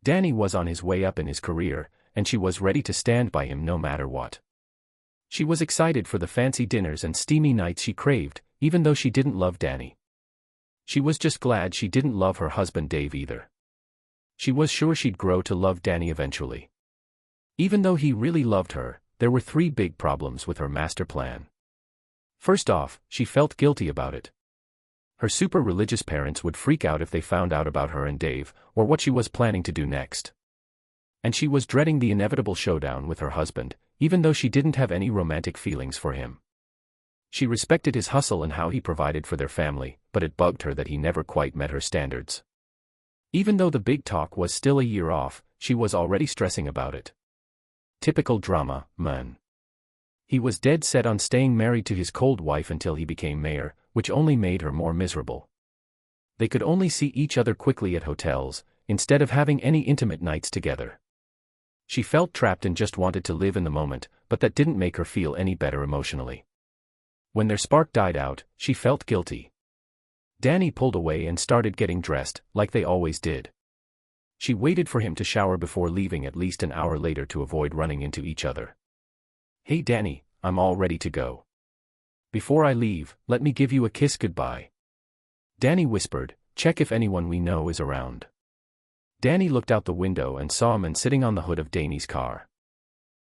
A: Danny was on his way up in his career, and she was ready to stand by him no matter what. She was excited for the fancy dinners and steamy nights she craved, even though she didn't love Danny. She was just glad she didn't love her husband Dave either. She was sure she'd grow to love Danny eventually. Even though he really loved her, there were 3 big problems with her master plan. First off, she felt guilty about it. Her super religious parents would freak out if they found out about her and Dave, or what she was planning to do next. And she was dreading the inevitable showdown with her husband, even though she didn't have any romantic feelings for him. She respected his hustle and how he provided for their family, but it bugged her that he never quite met her standards. Even though the big talk was still a year off, she was already stressing about it. Typical drama, man. He was dead set on staying married to his cold wife until he became mayor, which only made her more miserable. They could only see each other quickly at hotels, instead of having any intimate nights together. She felt trapped and just wanted to live in the moment, but that didn't make her feel any better emotionally. When their spark died out, she felt guilty. Danny pulled away and started getting dressed, like they always did. She waited for him to shower before leaving at least an hour later to avoid running into each other. "Hey Danny, I'm all ready to go. Before I leave, let me give you a kiss goodbye." Danny whispered, "Check if anyone we know is around." Danny looked out the window and saw a man sitting on the hood of Danny's car.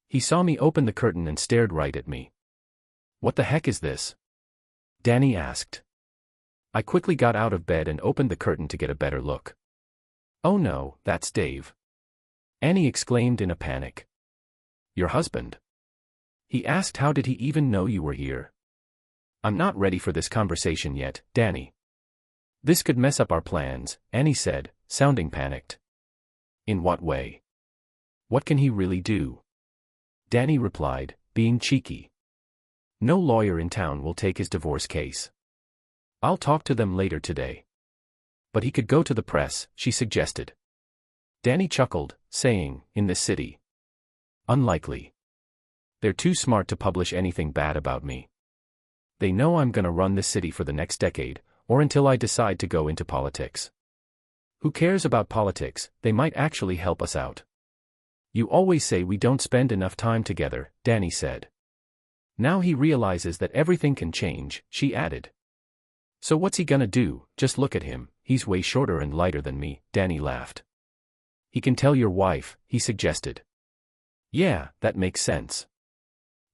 A: He saw me open the curtain and stared right at me. "What the heck is this?" Danny asked. I quickly got out of bed and opened the curtain to get a better look. "Oh no, that's Dave," Annie exclaimed in a panic. "Your husband?" He asked. "How did he even know you were here?" "I'm not ready for this conversation yet, Danny. This could mess up our plans," Annie said, sounding panicked. "In what way? What can he really do?" Danny replied, being cheeky. "No lawyer in town will take his divorce case. I'll talk to them later today." "But he could go to the press," she suggested. Danny chuckled, saying, "In this city? Unlikely. They're too smart to publish anything bad about me. They know I'm gonna run this city for the next decade, or until I decide to go into politics. Who cares about politics? They might actually help us out." "You always say we don't spend enough time together," Danny said. "Now he realizes that everything can change," she added. "So what's he gonna do? Just look at him, he's way shorter and lighter than me," Danny laughed. "He can tell your wife," he suggested. "Yeah, that makes sense.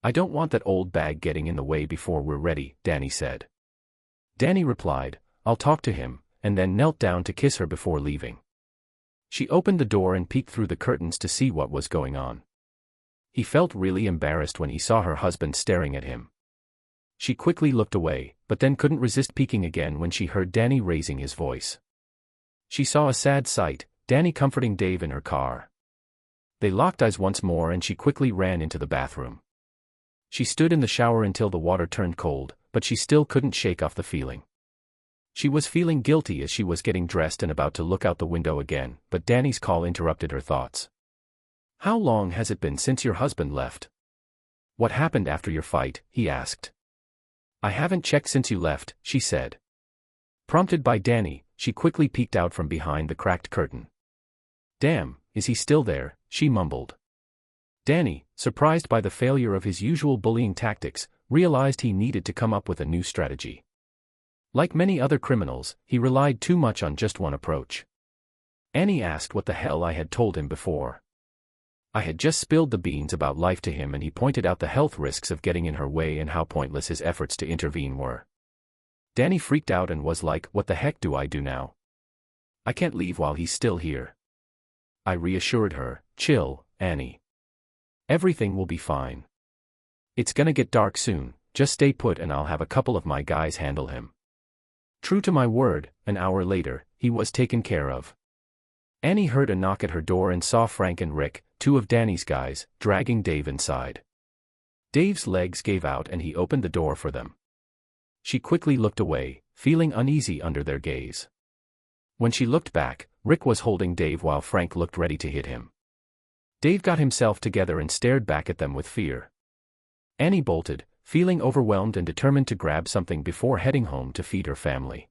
A: I don't want that old bag getting in the way before we're ready," Danny said. Danny replied, "I'll talk to him," and then knelt down to kiss her before leaving. She opened the door and peeked through the curtains to see what was going on. He felt really embarrassed when he saw her husband staring at him. She quickly looked away, but then couldn't resist peeking again when she heard Danny raising his voice. She saw a sad sight, Danny comforting Dave in her car. They locked eyes once more and she quickly ran into the bathroom. She stood in the shower until the water turned cold, but she still couldn't shake off the feeling. She was feeling guilty as she was getting dressed and about to look out the window again, but Danny's call interrupted her thoughts. "How long has it been since your husband left? What happened after your fight?" he asked. "I haven't checked since you left," she said. Prompted by Danny, she quickly peeked out from behind the cracked curtain. "Damn, is he still there?" she mumbled. Danny, surprised by the failure of his usual bullying tactics, realized he needed to come up with a new strategy. Like many other criminals, he relied too much on just one approach. Annie asked what the hell I had told him before. I had just spilled the beans about life to him and he pointed out the health risks of getting in her way and how pointless his efforts to intervene were. Danny freaked out and was like, "What the heck do I do now? I can't leave while he's still here." I reassured her, "Chill, Annie. Everything will be fine. It's gonna get dark soon, just stay put and I'll have a couple of my guys handle him." True to my word, an hour later, he was taken care of. Annie heard a knock at her door and saw Frank and Rick, 2 of Danny's guys, dragging Dave inside. Dave's legs gave out and he opened the door for them. She quickly looked away, feeling uneasy under their gaze. When she looked back, Rick was holding Dave while Frank looked ready to hit him. Dave got himself together and stared back at them with fear. Annie bolted, feeling overwhelmed and determined to grab something before heading home to feed her family.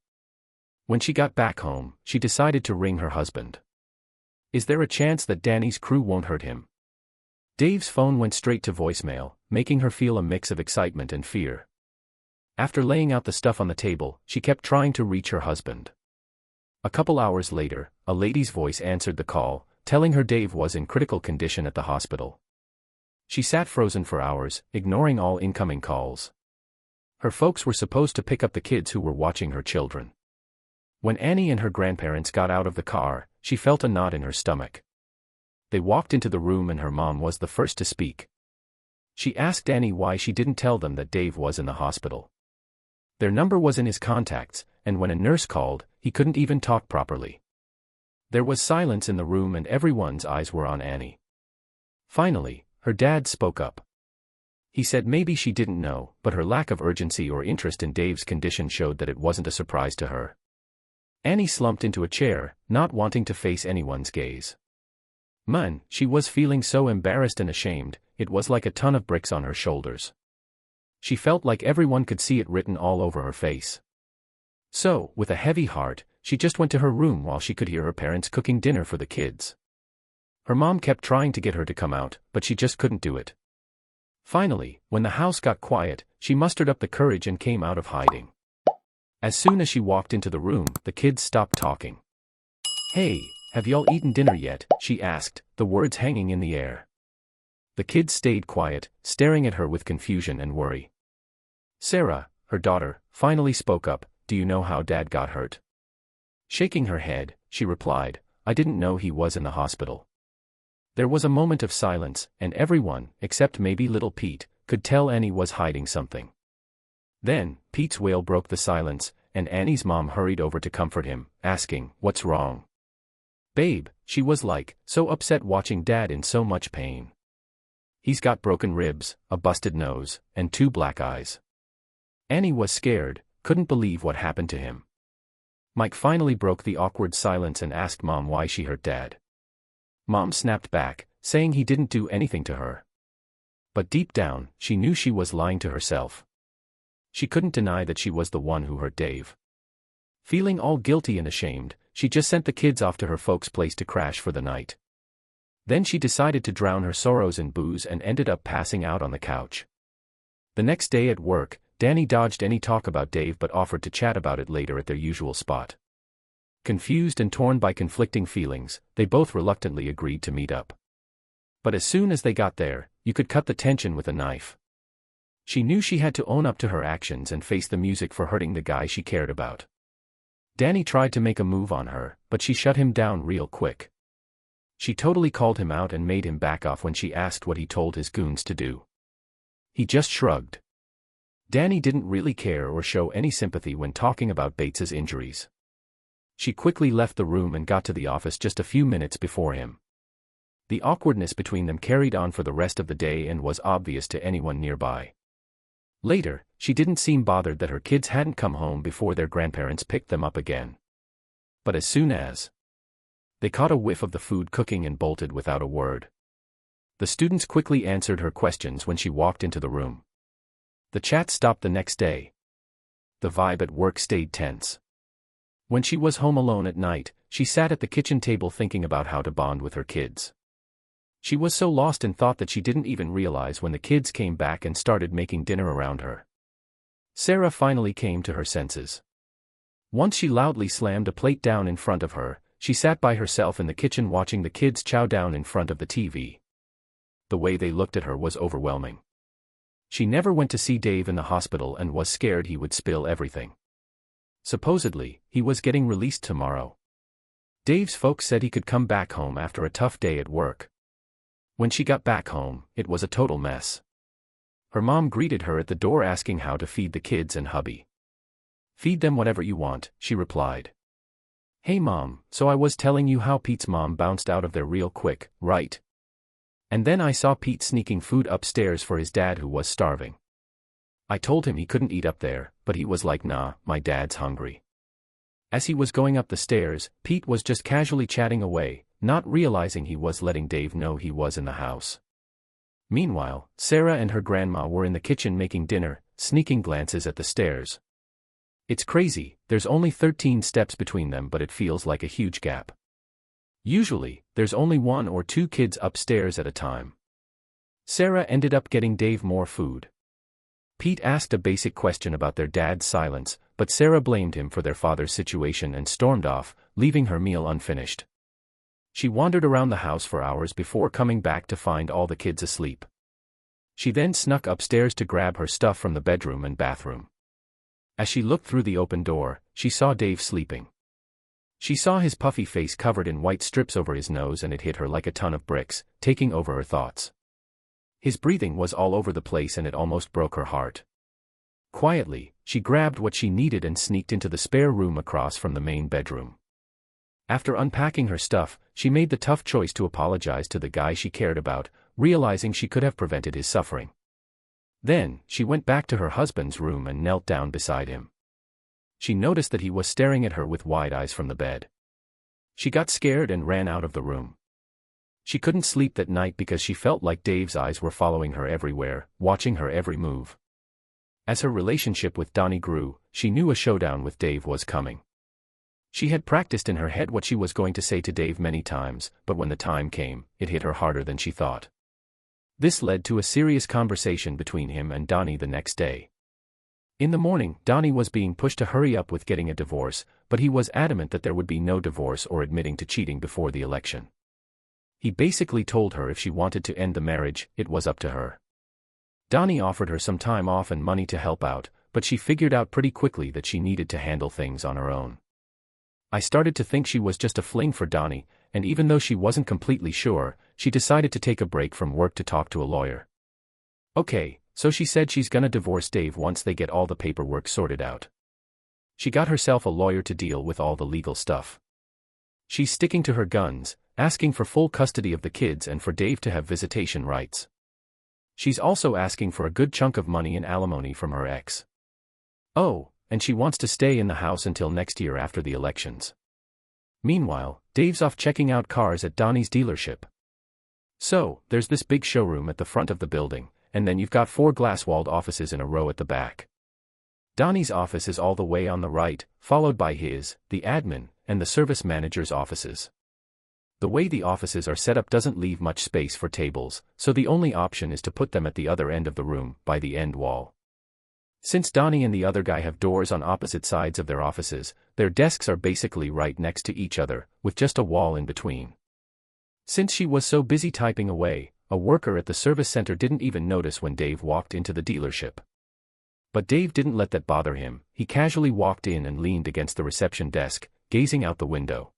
A: When she got back home, she decided to ring her husband. Is there a chance that Danny's crew won't hurt him? Dave's phone went straight to voicemail, making her feel a mix of excitement and fear. After laying out the stuff on the table, she kept trying to reach her husband. A couple hours later, a lady's voice answered the call, telling her Dave was in critical condition at the hospital. She sat frozen for hours, ignoring all incoming calls. Her folks were supposed to pick up the kids who were watching her children. When Annie and her grandparents got out of the car, she felt a knot in her stomach. They walked into the room and her mom was the first to speak. She asked Annie why she didn't tell them that Dave was in the hospital. Their number was in his contacts, and when a nurse called, he couldn't even talk properly. There was silence in the room and everyone's eyes were on Annie. Finally, her dad spoke up. He said maybe she didn't know, but her lack of urgency or interest in Dave's condition showed that it wasn't a surprise to her. Annie slumped into a chair, not wanting to face anyone's gaze. Man, she was feeling so embarrassed and ashamed, it was like a ton of bricks on her shoulders. She felt like everyone could see it written all over her face. So, with a heavy heart, she just went to her room while she could hear her parents cooking dinner for the kids. Her mom kept trying to get her to come out, but she just couldn't do it. Finally, when the house got quiet, she mustered up the courage and came out of hiding. As soon as she walked into the room, the kids stopped talking. "Hey, have y'all eaten dinner yet?" she asked, the words hanging in the air. The kids stayed quiet, staring at her with confusion and worry. Sarah, her daughter, finally spoke up, "Do you know how Dad got hurt?" Shaking her head, she replied, "I didn't know he was in the hospital." There was a moment of silence, and everyone, except maybe little Pete, could tell Annie was hiding something. Then, Pete's wail broke the silence, and Annie's mom hurried over to comfort him, asking, "What's wrong?" "Babe," she was like, so upset watching Dad in so much pain. "He's got broken ribs, a busted nose, and 2 black eyes." Annie was scared, couldn't believe what happened to him. Mike finally broke the awkward silence and asked Mom why she hurt Dad. Mom snapped back, saying he didn't do anything to her. But deep down, she knew she was lying to herself. She couldn't deny that she was the one who hurt Dave. Feeling all guilty and ashamed, she just sent the kids off to her folks' place to crash for the night. Then she decided to drown her sorrows in booze and ended up passing out on the couch. The next day at work, Danny dodged any talk about Dave but offered to chat about it later at their usual spot. Confused and torn by conflicting feelings, they both reluctantly agreed to meet up. But as soon as they got there, you could cut the tension with a knife. She knew she had to own up to her actions and face the music for hurting the guy she cared about. Danny tried to make a move on her, but she shut him down real quick. She totally called him out and made him back off when she asked what he told his goons to do. He just shrugged. Danny didn't really care or show any sympathy when talking about Bates's injuries. She quickly left the room and got to the office just a few minutes before him. The awkwardness between them carried on for the rest of the day and was obvious to anyone nearby. Later, she didn't seem bothered that her kids hadn't come home before their grandparents picked them up again. But as soon as they caught a whiff of the food cooking and bolted without a word. The students quickly answered her questions when she walked into the room. The chat stopped the next day. The vibe at work stayed tense. When she was home alone at night, she sat at the kitchen table thinking about how to bond with her kids. She was so lost in thought that she didn't even realize when the kids came back and started making dinner around her. Sarah finally came to her senses. Once she loudly slammed a plate down in front of her, she sat by herself in the kitchen watching the kids chow down in front of the TV. The way they looked at her was overwhelming. She never went to see Dave in the hospital and was scared he would spill everything. Supposedly, he was getting released tomorrow. Dave's folks said he could come back home after a tough day at work. When she got back home, it was a total mess. Her mom greeted her at the door asking how to feed the kids and hubby. "Feed them whatever you want," she replied. "Hey Mom, so I was telling you how Pete's mom bounced out of there real quick, right? And then I saw Pete sneaking food upstairs for his dad who was starving." I told him he couldn't eat up there, but he was like, nah, my dad's hungry. As he was going up the stairs, Pete was just casually chatting away, not realizing he was letting Dave know he was in the house. Meanwhile, Sarah and her grandma were in the kitchen making dinner, sneaking glances at the stairs. It's crazy, there's only 13 steps between them, but it feels like a huge gap. Usually, there's only 1 or 2 kids upstairs at a time. Sarah ended up getting Dave more food. Pete asked a basic question about their dad's silence, but Sarah blamed him for their father's situation and stormed off, leaving her meal unfinished. She wandered around the house for hours before coming back to find all the kids asleep. She then snuck upstairs to grab her stuff from the bedroom and bathroom. As she looked through the open door, she saw Dave sleeping. She saw his puffy face covered in white strips over his nose, and it hit her like a ton of bricks, taking over her thoughts. His breathing was all over the place and it almost broke her heart. Quietly, she grabbed what she needed and sneaked into the spare room across from the main bedroom. After unpacking her stuff, she made the tough choice to apologize to the guy she cared about, realizing she could have prevented his suffering. Then, she went back to her husband's room and knelt down beside him. She noticed that he was staring at her with wide eyes from the bed. She got scared and ran out of the room. She couldn't sleep that night because she felt like Dave's eyes were following her everywhere, watching her every move. As her relationship with Donnie grew, she knew a showdown with Dave was coming. She had practiced in her head what she was going to say to Dave many times, but when the time came, it hit her harder than she thought. This led to a serious conversation between him and Donnie the next day. In the morning, Donnie was being pushed to hurry up with getting a divorce, but he was adamant that there would be no divorce or admitting to cheating before the election. He basically told her if she wanted to end the marriage, it was up to her. Donnie offered her some time off and money to help out, but she figured out pretty quickly that she needed to handle things on her own. I started to think she was just a fling for Donnie, and even though she wasn't completely sure, she decided to take a break from work to talk to a lawyer. Okay, so she said she's gonna divorce Dave once they get all the paperwork sorted out. She got herself a lawyer to deal with all the legal stuff. She's sticking to her guns, asking for full custody of the kids and for Dave to have visitation rights. She's also asking for a good chunk of money in alimony from her ex. Oh, and she wants to stay in the house until next year after the elections. Meanwhile, Dave's off checking out cars at Donnie's dealership. So, there's this big showroom at the front of the building, and then you've got 4 glass-walled offices in a row at the back. Donnie's office is all the way on the right, followed by his, the admin, and the service manager's offices. The way the offices are set up doesn't leave much space for tables, so the only option is to put them at the other end of the room, by the end wall. Since Donnie and the other guy have doors on opposite sides of their offices, their desks are basically right next to each other, with just a wall in between. Since she was so busy typing away, a worker at the service center didn't even notice when Dave walked into the dealership. But Dave didn't let that bother him. He casually walked in and leaned against the reception desk, gazing out the window.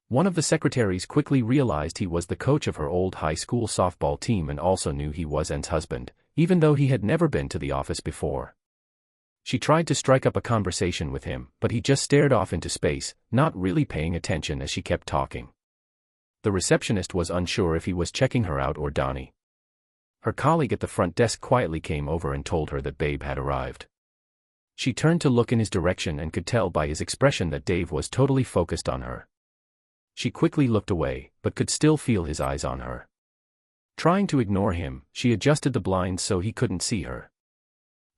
A: One of the secretaries quickly realized he was the coach of her old high school softball team and also knew he was Anne's husband, even though he had never been to the office before. She tried to strike up a conversation with him, but he just stared off into space, not really paying attention as she kept talking. The receptionist was unsure if he was checking her out or Donnie. Her colleague at the front desk quietly came over and told her that Babe had arrived. She turned to look in his direction and could tell by his expression that Dave was totally focused on her. She quickly looked away, but could still feel his eyes on her. Trying to ignore him, she adjusted the blinds so he couldn't see her.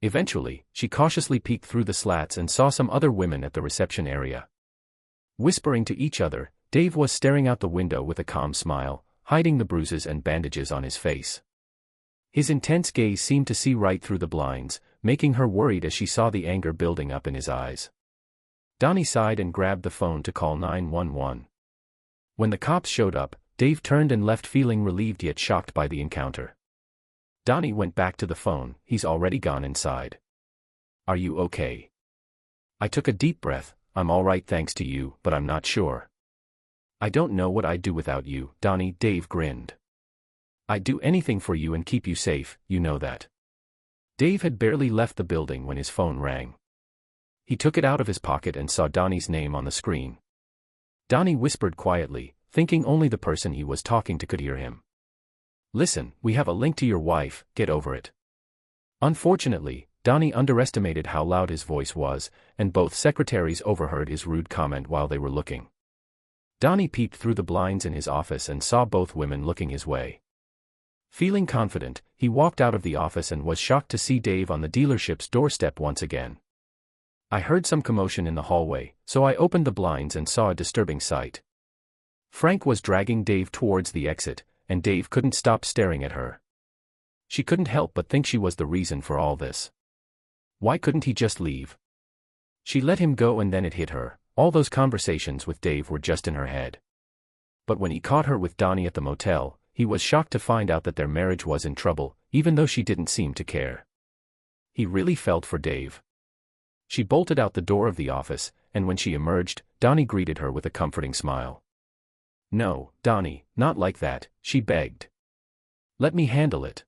A: Eventually, she cautiously peeked through the slats and saw some other women at the reception area. Whispering to each other, Dave was staring out the window with a calm smile, hiding the bruises and bandages on his face. His intense gaze seemed to see right through the blinds, making her worried as she saw the anger building up in his eyes. Donnie sighed and grabbed the phone to call 911. When the cops showed up, Dave turned and left feeling relieved yet shocked by the encounter. Donnie went back to the phone. He's already gone inside. Are you okay? I took a deep breath. I'm all right thanks to you, but I'm not sure. I don't know what I'd do without you, Donnie. Dave grinned. I'd do anything for you and keep you safe, you know that. Dave had barely left the building when his phone rang. He took it out of his pocket and saw Donnie's name on the screen. Donnie whispered quietly, thinking only the person he was talking to could hear him. Listen, we have a link to your wife, get over it. Unfortunately, Donnie underestimated how loud his voice was, and both secretaries overheard his rude comment while they were looking. Donnie peeped through the blinds in his office and saw both women looking his way. Feeling confident, he walked out of the office and was shocked to see Dave on the dealership's doorstep once again. I heard some commotion in the hallway, so I opened the blinds and saw a disturbing sight. Frank was dragging Dave towards the exit, and Dave couldn't stop staring at her. She couldn't help but think she was the reason for all this. Why couldn't he just leave? She let him go and then it hit her. All those conversations with Dave were just in her head. But when he caught her with Donnie at the motel, he was shocked to find out that their marriage was in trouble, even though she didn't seem to care. He really felt for Dave. She bolted out the door of the office, and when she emerged, Donnie greeted her with a comforting smile. "No, Donnie, not like that," she begged. "Let me handle it."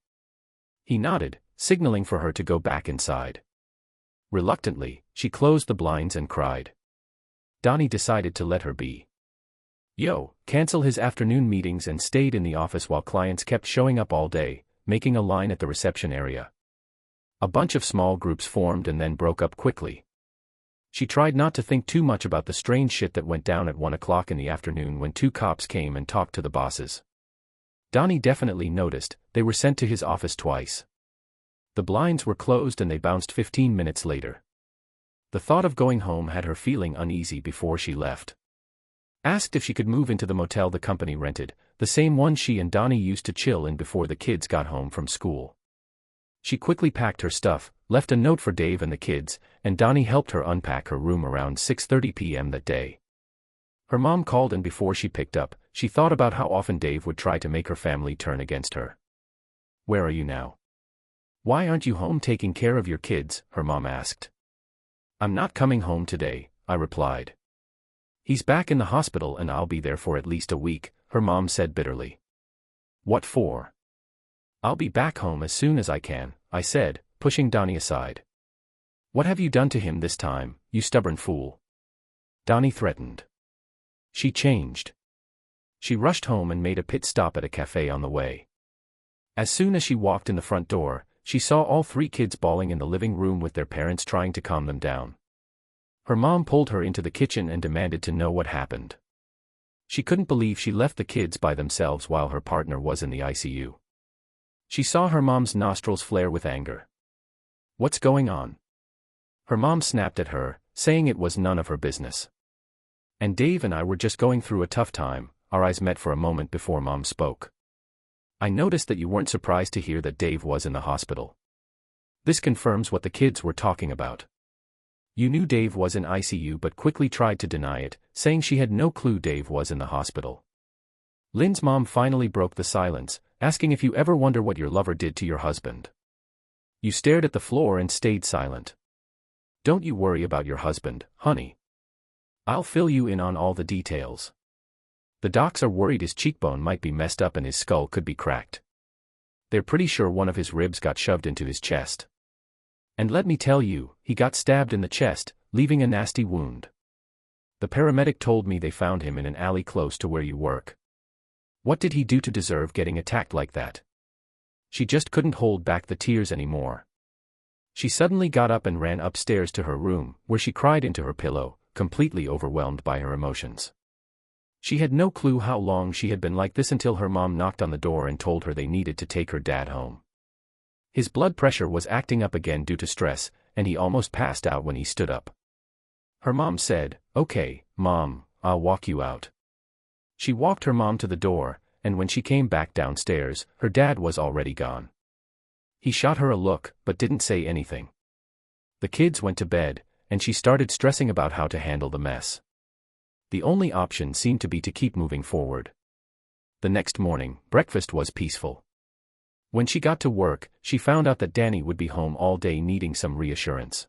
A: He nodded, signaling for her to go back inside. Reluctantly, she closed the blinds and cried. Donnie decided to let her be. Cancel his afternoon meetings and stayed in the office while clients kept showing up all day, making a line at the reception area. A bunch of small groups formed and then broke up quickly. She tried not to think too much about the strange shit that went down at 1 o'clock in the afternoon when 2 cops came and talked to the bosses. Donnie definitely noticed. They were sent to his office twice. The blinds were closed and they bounced 15 minutes later. The thought of going home had her feeling uneasy before she left. Asked if she could move into the motel the company rented, the same one she and Donnie used to chill in before the kids got home from school. She quickly packed her stuff, left a note for Dave and the kids, and Donnie helped her unpack her room around 6:30 p.m. that day. Her mom called and before she picked up, she thought about how often Dave would try to make her family turn against her. "Where are you now? Why aren't you home taking care of your kids?" her mom asked. "I'm not coming home today," I replied. "He's back in the hospital and I'll be there for at least a week," her mom said bitterly. "What for?" "I'll be back home as soon as I can," I said, pushing Donnie aside. "What have you done to him this time, you stubborn fool?" Donnie threatened. She changed. She rushed home and made a pit stop at a cafe on the way. As soon as she walked in the front door, she saw all 3 kids bawling in the living room with their parents trying to calm them down. Her mom pulled her into the kitchen and demanded to know what happened. She couldn't believe she left the kids by themselves while her partner was in the ICU. She saw her mom's nostrils flare with anger. "What's going on?" Her mom snapped at her, saying it was none of her business. "And Dave and I were just going through a tough time." Our eyes met for a moment before Mom spoke. "I noticed that you weren't surprised to hear that Dave was in the hospital. This confirms what the kids were talking about. You knew Dave was in ICU but quickly tried to deny it, saying she had no clue Dave was in the hospital." Lynn's mom finally broke the silence, asking if you ever wonder what your lover did to your husband. You stared at the floor and stayed silent. "Don't you worry about your husband, honey. I'll fill you in on all the details. The docs are worried his cheekbone might be messed up and his skull could be cracked. They're pretty sure one of his ribs got shoved into his chest. And let me tell you, he got stabbed in the chest, leaving a nasty wound. The paramedic told me they found him in an alley close to where you work. What did he do to deserve getting attacked like that?" She just couldn't hold back the tears anymore. She suddenly got up and ran upstairs to her room, where she cried into her pillow, completely overwhelmed by her emotions. She had no clue how long she had been like this until her mom knocked on the door and told her they needed to take her dad home. His blood pressure was acting up again due to stress, and he almost passed out when he stood up. Her mom said, "Okay, Mom, I'll walk you out." She walked her mom to the door, and when she came back downstairs, her dad was already gone. He shot her a look, but didn't say anything. The kids went to bed, and she started stressing about how to handle the mess. The only option seemed to be to keep moving forward. The next morning, breakfast was peaceful. When she got to work, she found out that Danny would be home all day needing some reassurance.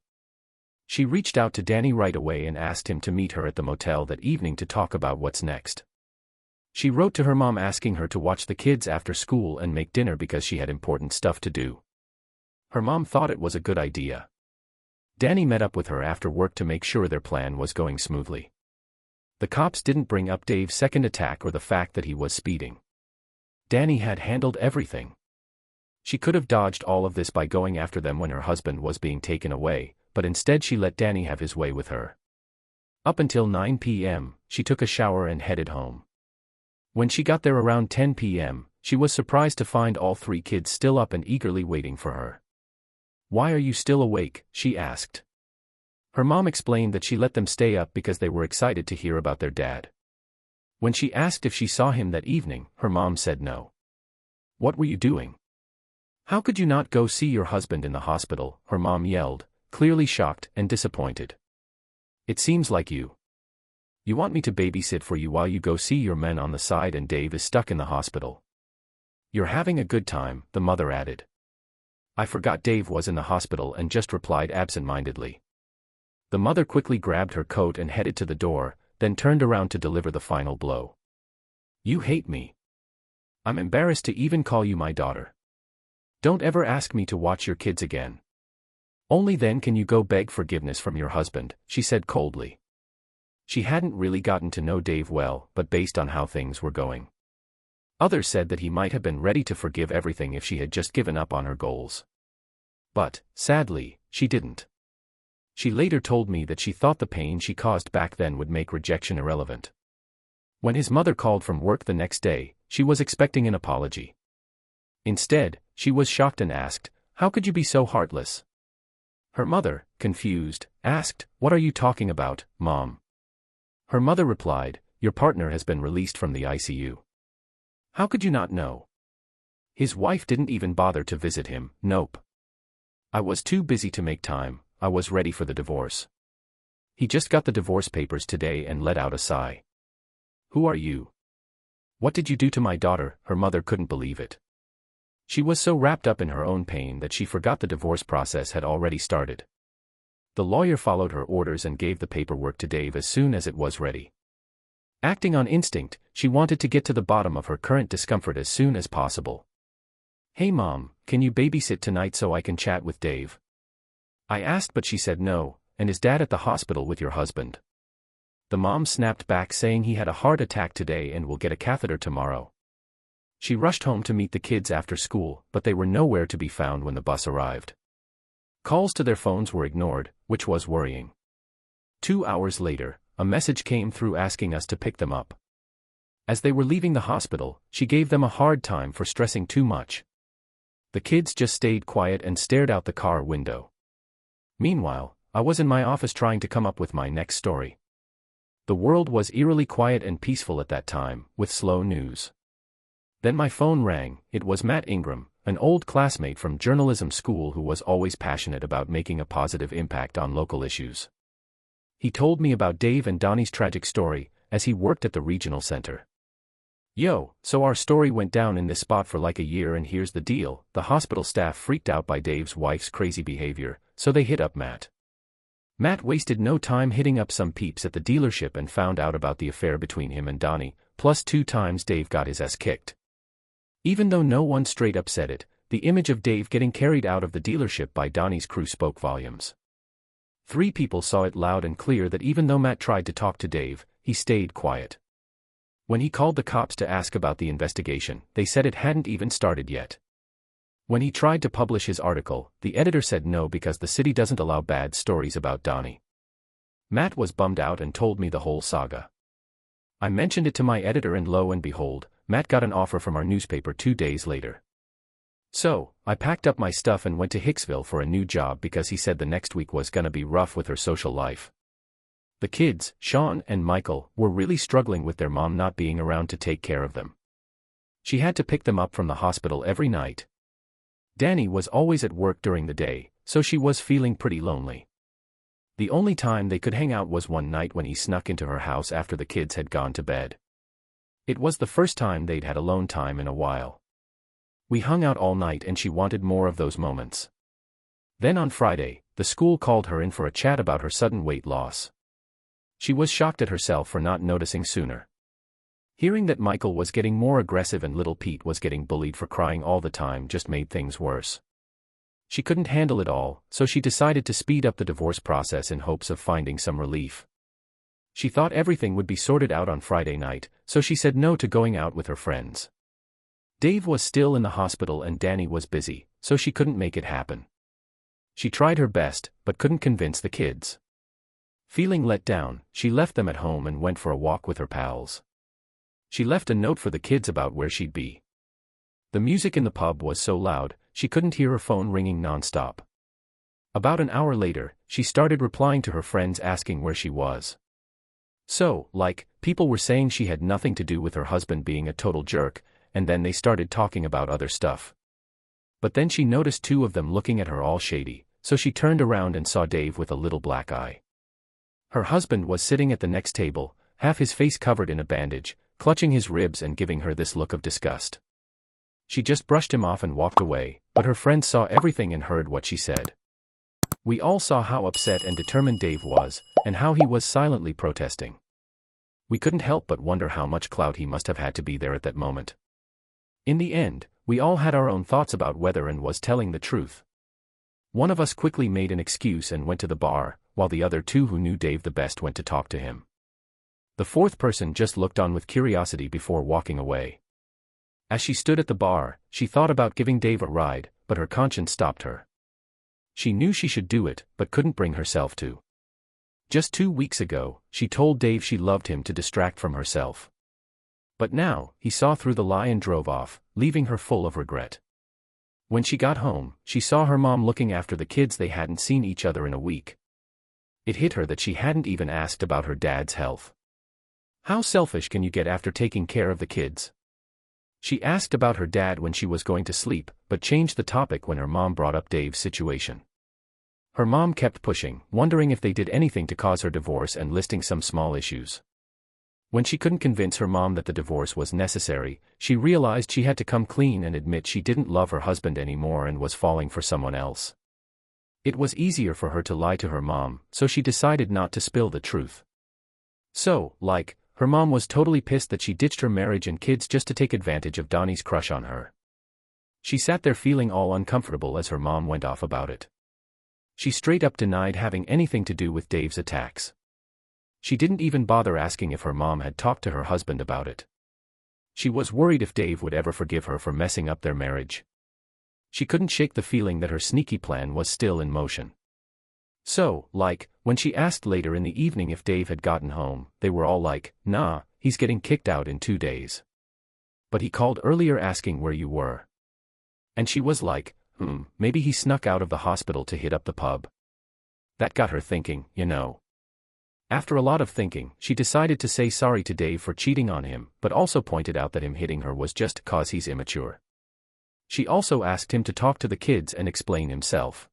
A: She reached out to Danny right away and asked him to meet her at the motel that evening to talk about what's next. She wrote to her mom asking her to watch the kids after school and make dinner because she had important stuff to do. Her mom thought it was a good idea. Danny met up with her after work to make sure their plan was going smoothly. The cops didn't bring up Dave's second attack or the fact that he was speeding. Danny had handled everything. She could have dodged all of this by going after them when her husband was being taken away, but instead she let Danny have his way with her. Up until 9 p.m., she took a shower and headed home. When she got there around 10 p.m., she was surprised to find all 3 kids still up and eagerly waiting for her. "Why are you still awake?" she asked. Her mom explained that she let them stay up because they were excited to hear about their dad. When she asked if she saw him that evening, her mom said no. "What were you doing? How could you not go see your husband in the hospital?" her mom yelled, clearly shocked and disappointed. "It seems like you want me to babysit for you while you go see your men on the side and Dave is stuck in the hospital. You're having a good time," the mother added. "I forgot Dave was in the hospital and just replied absent-mindedly." The mother quickly grabbed her coat and headed to the door, then turned around to deliver the final blow. "You hate me. I'm embarrassed to even call you my daughter. Don't ever ask me to watch your kids again. Only then can you go beg forgiveness from your husband," she said coldly. She hadn't really gotten to know Dave well, but based on how things were going, others said that he might have been ready to forgive everything if she had just given up on her goals. But, sadly, she didn't. She later told me that she thought the pain she caused back then would make rejection irrelevant. When his mother called from work the next day, she was expecting an apology. Instead, she was shocked and asked, "How could you be so heartless?" Her mother, confused, asked, "What are you talking about, Mom?" Her mother replied, "Your partner has been released from the ICU. How could you not know? His wife didn't even bother to visit him." "Nope. I was too busy to make time. I was ready for the divorce. He just got the divorce papers today," and let out a sigh. "Who are you? What did you do to my daughter?" Her mother couldn't believe it. She was so wrapped up in her own pain that she forgot the divorce process had already started. The lawyer followed her orders and gave the paperwork to Dave as soon as it was ready. Acting on instinct, she wanted to get to the bottom of her current discomfort as soon as possible. "Hey Mom, can you babysit tonight so I can chat with Dave?" I asked, but she said no. "And is Dad at the hospital with your husband?" The mom snapped back saying he had a heart attack today and will get a catheter tomorrow. She rushed home to meet the kids after school, but they were nowhere to be found when the bus arrived. Calls to their phones were ignored, which was worrying. 2 hours later, a message came through asking us to pick them up. As they were leaving the hospital, she gave them a hard time for stressing too much. The kids just stayed quiet and stared out the car window. Meanwhile, I was in my office trying to come up with my next story. The world was eerily quiet and peaceful at that time, with slow news. Then my phone rang. It was Matt Ingram, an old classmate from journalism school who was always passionate about making a positive impact on local issues. He told me about Dave and Donnie's tragic story, as he worked at the regional center. "Yo, so our story went down in this spot for like a year, and here's the deal." The hospital staff freaked out by Dave's wife's crazy behavior, so they hit up Matt. Matt wasted no time hitting up some peeps at the dealership and found out about the affair between him and Donnie, plus 2 times Dave got his ass kicked. Even though no one straight up said it, the image of Dave getting carried out of the dealership by Donnie's crew spoke volumes. 3 people saw it loud and clear that even though Matt tried to talk to Dave, he stayed quiet. When he called the cops to ask about the investigation, they said it hadn't even started yet. When he tried to publish his article, the editor said no because the city doesn't allow bad stories about Donnie. Matt was bummed out and told me the whole saga. I mentioned it to my editor and lo and behold, Matt got an offer from our newspaper 2 days later. So, I packed up my stuff and went to Hicksville for a new job because he said the next week was gonna be rough with her social life. The kids, Sean and Michael, were really struggling with their mom not being around to take care of them. She had to pick them up from the hospital every night. Danny was always at work during the day, so she was feeling pretty lonely. The only time they could hang out was one night when he snuck into her house after the kids had gone to bed. It was the first time they'd had alone time in a while. We hung out all night and she wanted more of those moments. Then on Friday, the school called her in for a chat about her sudden weight loss. She was shocked at herself for not noticing sooner. Hearing that Michael was getting more aggressive and little Pete was getting bullied for crying all the time just made things worse. She couldn't handle it all, so she decided to speed up the divorce process in hopes of finding some relief. She thought everything would be sorted out on Friday night, so she said no to going out with her friends. Dave was still in the hospital and Danny was busy, so she couldn't make it happen. She tried her best, but couldn't convince the kids. Feeling let down, she left them at home and went for a walk with her pals. She left a note for the kids about where she'd be. The music in the pub was so loud, she couldn't hear her phone ringing non-stop. About an hour later, she started replying to her friends asking where she was. So, people were saying she had nothing to do with her husband being a total jerk, and then they started talking about other stuff. But then she noticed two of them looking at her all shady, so she turned around and saw Dave with a little black eye. Her husband was sitting at the next table, half his face covered in a bandage, clutching his ribs and giving her this look of disgust. She just brushed him off and walked away, but her friends saw everything and heard what she said. We all saw how upset and determined Dave was, and how he was silently protesting. We couldn't help but wonder how much clout he must have had to be there at that moment. In the end, we all had our own thoughts about whether and was telling the truth. One of us quickly made an excuse and went to the bar, while the other two who knew Dave the best went to talk to him. The fourth person just looked on with curiosity before walking away. As she stood at the bar, she thought about giving Dave a ride, but her conscience stopped her. She knew she should do it, but couldn't bring herself to. Just 2 weeks ago, she told Dave she loved him to distract from herself. But now, he saw through the lie and drove off, leaving her full of regret. When she got home, she saw her mom looking after the kids. They hadn't seen each other in a week. It hit her that she hadn't even asked about her dad's health. How selfish can you get after taking care of the kids? She asked about her dad when she was going to sleep, but changed the topic when her mom brought up Dave's situation. Her mom kept pushing, wondering if they did anything to cause her divorce and listing some small issues. When she couldn't convince her mom that the divorce was necessary, she realized she had to come clean and admit she didn't love her husband anymore and was falling for someone else. It was easier for her to lie to her mom, so she decided not to spill the truth. So, her mom was totally pissed that she ditched her marriage and kids just to take advantage of Donnie's crush on her. She sat there feeling all uncomfortable as her mom went off about it. She straight up denied having anything to do with Dave's attacks. She didn't even bother asking if her mom had talked to her husband about it. She was worried if Dave would ever forgive her for messing up their marriage. She couldn't shake the feeling that her sneaky plan was still in motion. So, when she asked later in the evening if Dave had gotten home, they were all like, "Nah, he's getting kicked out in 2 days. But he called earlier asking where you were." And she was like, maybe he snuck out of the hospital to hit up the pub. That got her thinking, After a lot of thinking, she decided to say sorry to Dave for cheating on him, but also pointed out that him hitting her was just 'cause he's immature. She also asked him to talk to the kids and explain himself.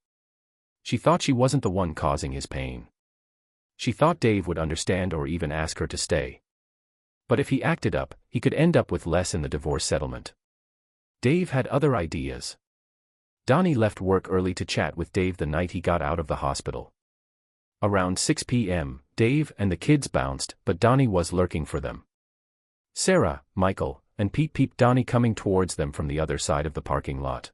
A: She thought she wasn't the one causing his pain. She thought Dave would understand or even ask her to stay. But if he acted up, he could end up with less in the divorce settlement. Dave had other ideas. Donnie left work early to chat with Dave the night he got out of the hospital. Around 6 p.m., Dave and the kids bounced, but Donnie was lurking for them. Sarah, Michael, and Pete peeped Donnie coming towards them from the other side of the parking lot.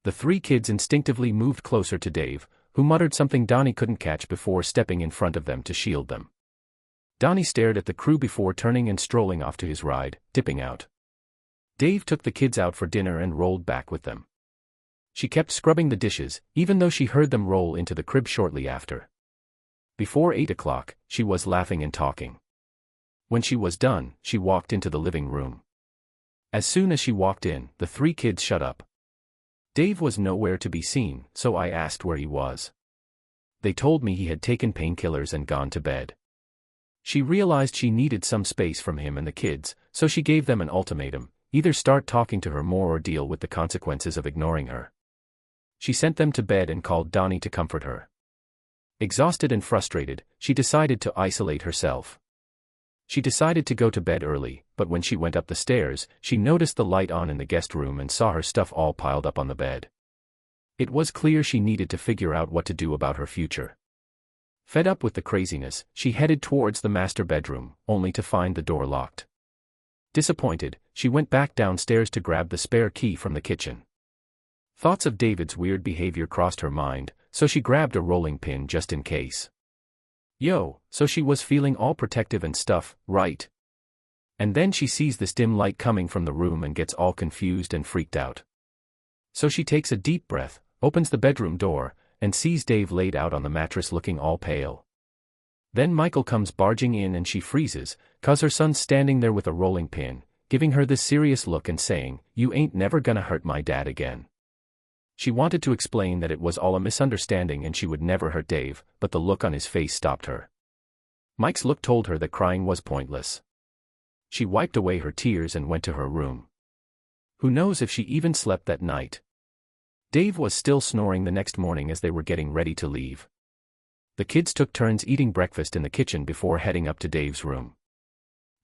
A: The 3 kids instinctively moved closer to Dave, who muttered something Donnie couldn't catch before stepping in front of them to shield them. Donnie stared at the crew before turning and strolling off to his ride, dipping out. Dave took the kids out for dinner and rolled back with them. She kept scrubbing the dishes, even though she heard them roll into the crib shortly after. Before 8 o'clock, she was laughing and talking. When she was done, she walked into the living room. As soon as she walked in, the 3 kids shut up. Dave was nowhere to be seen, so I asked where he was. They told me he had taken painkillers and gone to bed. She realized she needed some space from him and the kids, so she gave them an ultimatum: either start talking to her more or deal with the consequences of ignoring her. She sent them to bed and called Donnie to comfort her. Exhausted and frustrated, she decided to isolate herself. She decided to go to bed early, but when she went up the stairs, she noticed the light on in the guest room and saw her stuff all piled up on the bed. It was clear she needed to figure out what to do about her future. Fed up with the craziness, she headed towards the master bedroom, only to find the door locked. Disappointed, she went back downstairs to grab the spare key from the kitchen. Thoughts of David's weird behavior crossed her mind, so she grabbed a rolling pin just in case. So she was feeling all protective and stuff, right? And then she sees this dim light coming from the room and gets all confused and freaked out. So she takes a deep breath, opens the bedroom door, and sees Dave laid out on the mattress looking all pale. Then Michael comes barging in and she freezes, 'cause her son's standing there with a rolling pin, giving her this serious look and saying, "You ain't never gonna hurt my dad again." She wanted to explain that it was all a misunderstanding and she would never hurt Dave, but the look on his face stopped her. Mike's look told her that crying was pointless. She wiped away her tears and went to her room. Who knows if she even slept that night? Dave was still snoring the next morning as they were getting ready to leave. The kids took turns eating breakfast in the kitchen before heading up to Dave's room.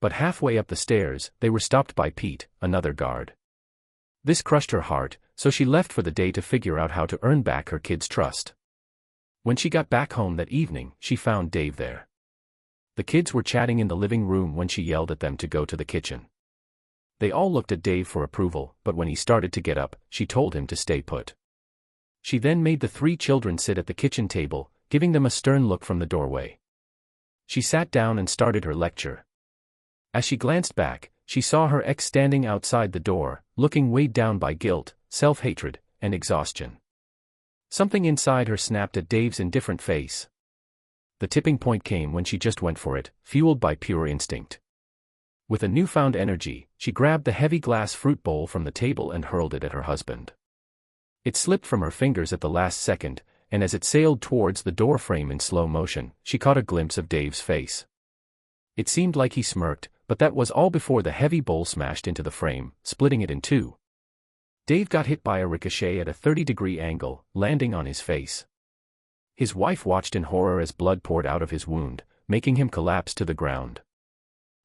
A: But halfway up the stairs, they were stopped by Pete, another guard. This crushed her heart, so she left for the day to figure out how to earn back her kids' trust. When she got back home that evening, she found Dave there. The kids were chatting in the living room when she yelled at them to go to the kitchen. They all looked at Dave for approval, but when he started to get up, she told him to stay put. She then made the 3 children sit at the kitchen table, giving them a stern look from the doorway. She sat down and started her lecture. As she glanced back, she saw her ex standing outside the door, looking weighed down by guilt, self-hatred, and exhaustion. Something inside her snapped at Dave's indifferent face. The tipping point came when she just went for it, fueled by pure instinct. With a newfound energy, she grabbed the heavy glass fruit bowl from the table and hurled it at her husband. It slipped from her fingers at the last second, and as it sailed towards the door frame in slow motion, she caught a glimpse of Dave's face. It seemed like he smirked, but that was all before the heavy bowl smashed into the frame, splitting it in two. Dave got hit by a ricochet at a 30-degree angle, landing on his face. His wife watched in horror as blood poured out of his wound, making him collapse to the ground.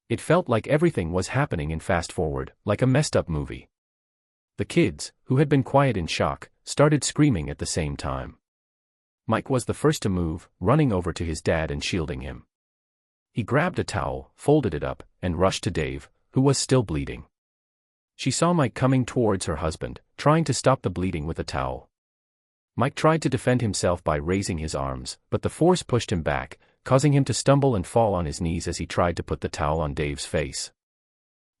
A: It felt like everything was happening in fast forward, like a messed-up movie. The kids, who had been quiet in shock, started screaming at the same time. Mike was the first to move, running over to his dad and shielding him. He grabbed a towel, folded it up, and rushed to Dave, who was still bleeding. She saw Mike coming towards her husband, trying to stop the bleeding with a towel. Mike tried to defend himself by raising his arms, but the force pushed him back, causing him to stumble and fall on his knees as he tried to put the towel on Dave's face.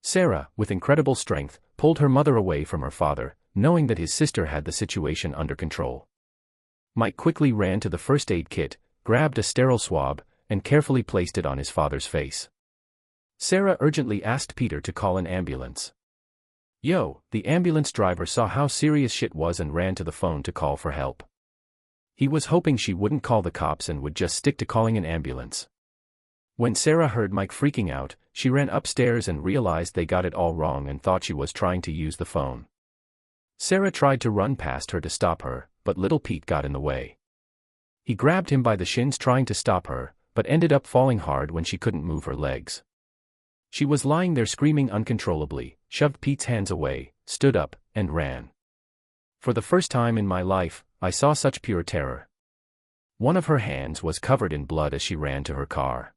A: Sarah, with incredible strength, pulled her mother away from her father, knowing that his sister had the situation under control. Mike quickly ran to the first aid kit, grabbed a sterile swab, and carefully placed it on his father's face. Sarah urgently asked Peter to call an ambulance. "Yo," the ambulance driver saw how serious shit was and ran to the phone to call for help. He was hoping she wouldn't call the cops and would just stick to calling an ambulance. When Sarah heard Mike freaking out, she ran upstairs and realized they got it all wrong and thought she was trying to use the phone. Sarah tried to run past her to stop her, but little Pete got in the way. He grabbed him by the shins trying to stop her, but ended up falling hard when she couldn't move her legs. She was lying there screaming uncontrollably, shoved Pete's hands away, stood up, and ran. For the first time in my life, I saw such pure terror. One of her hands was covered in blood as she ran to her car.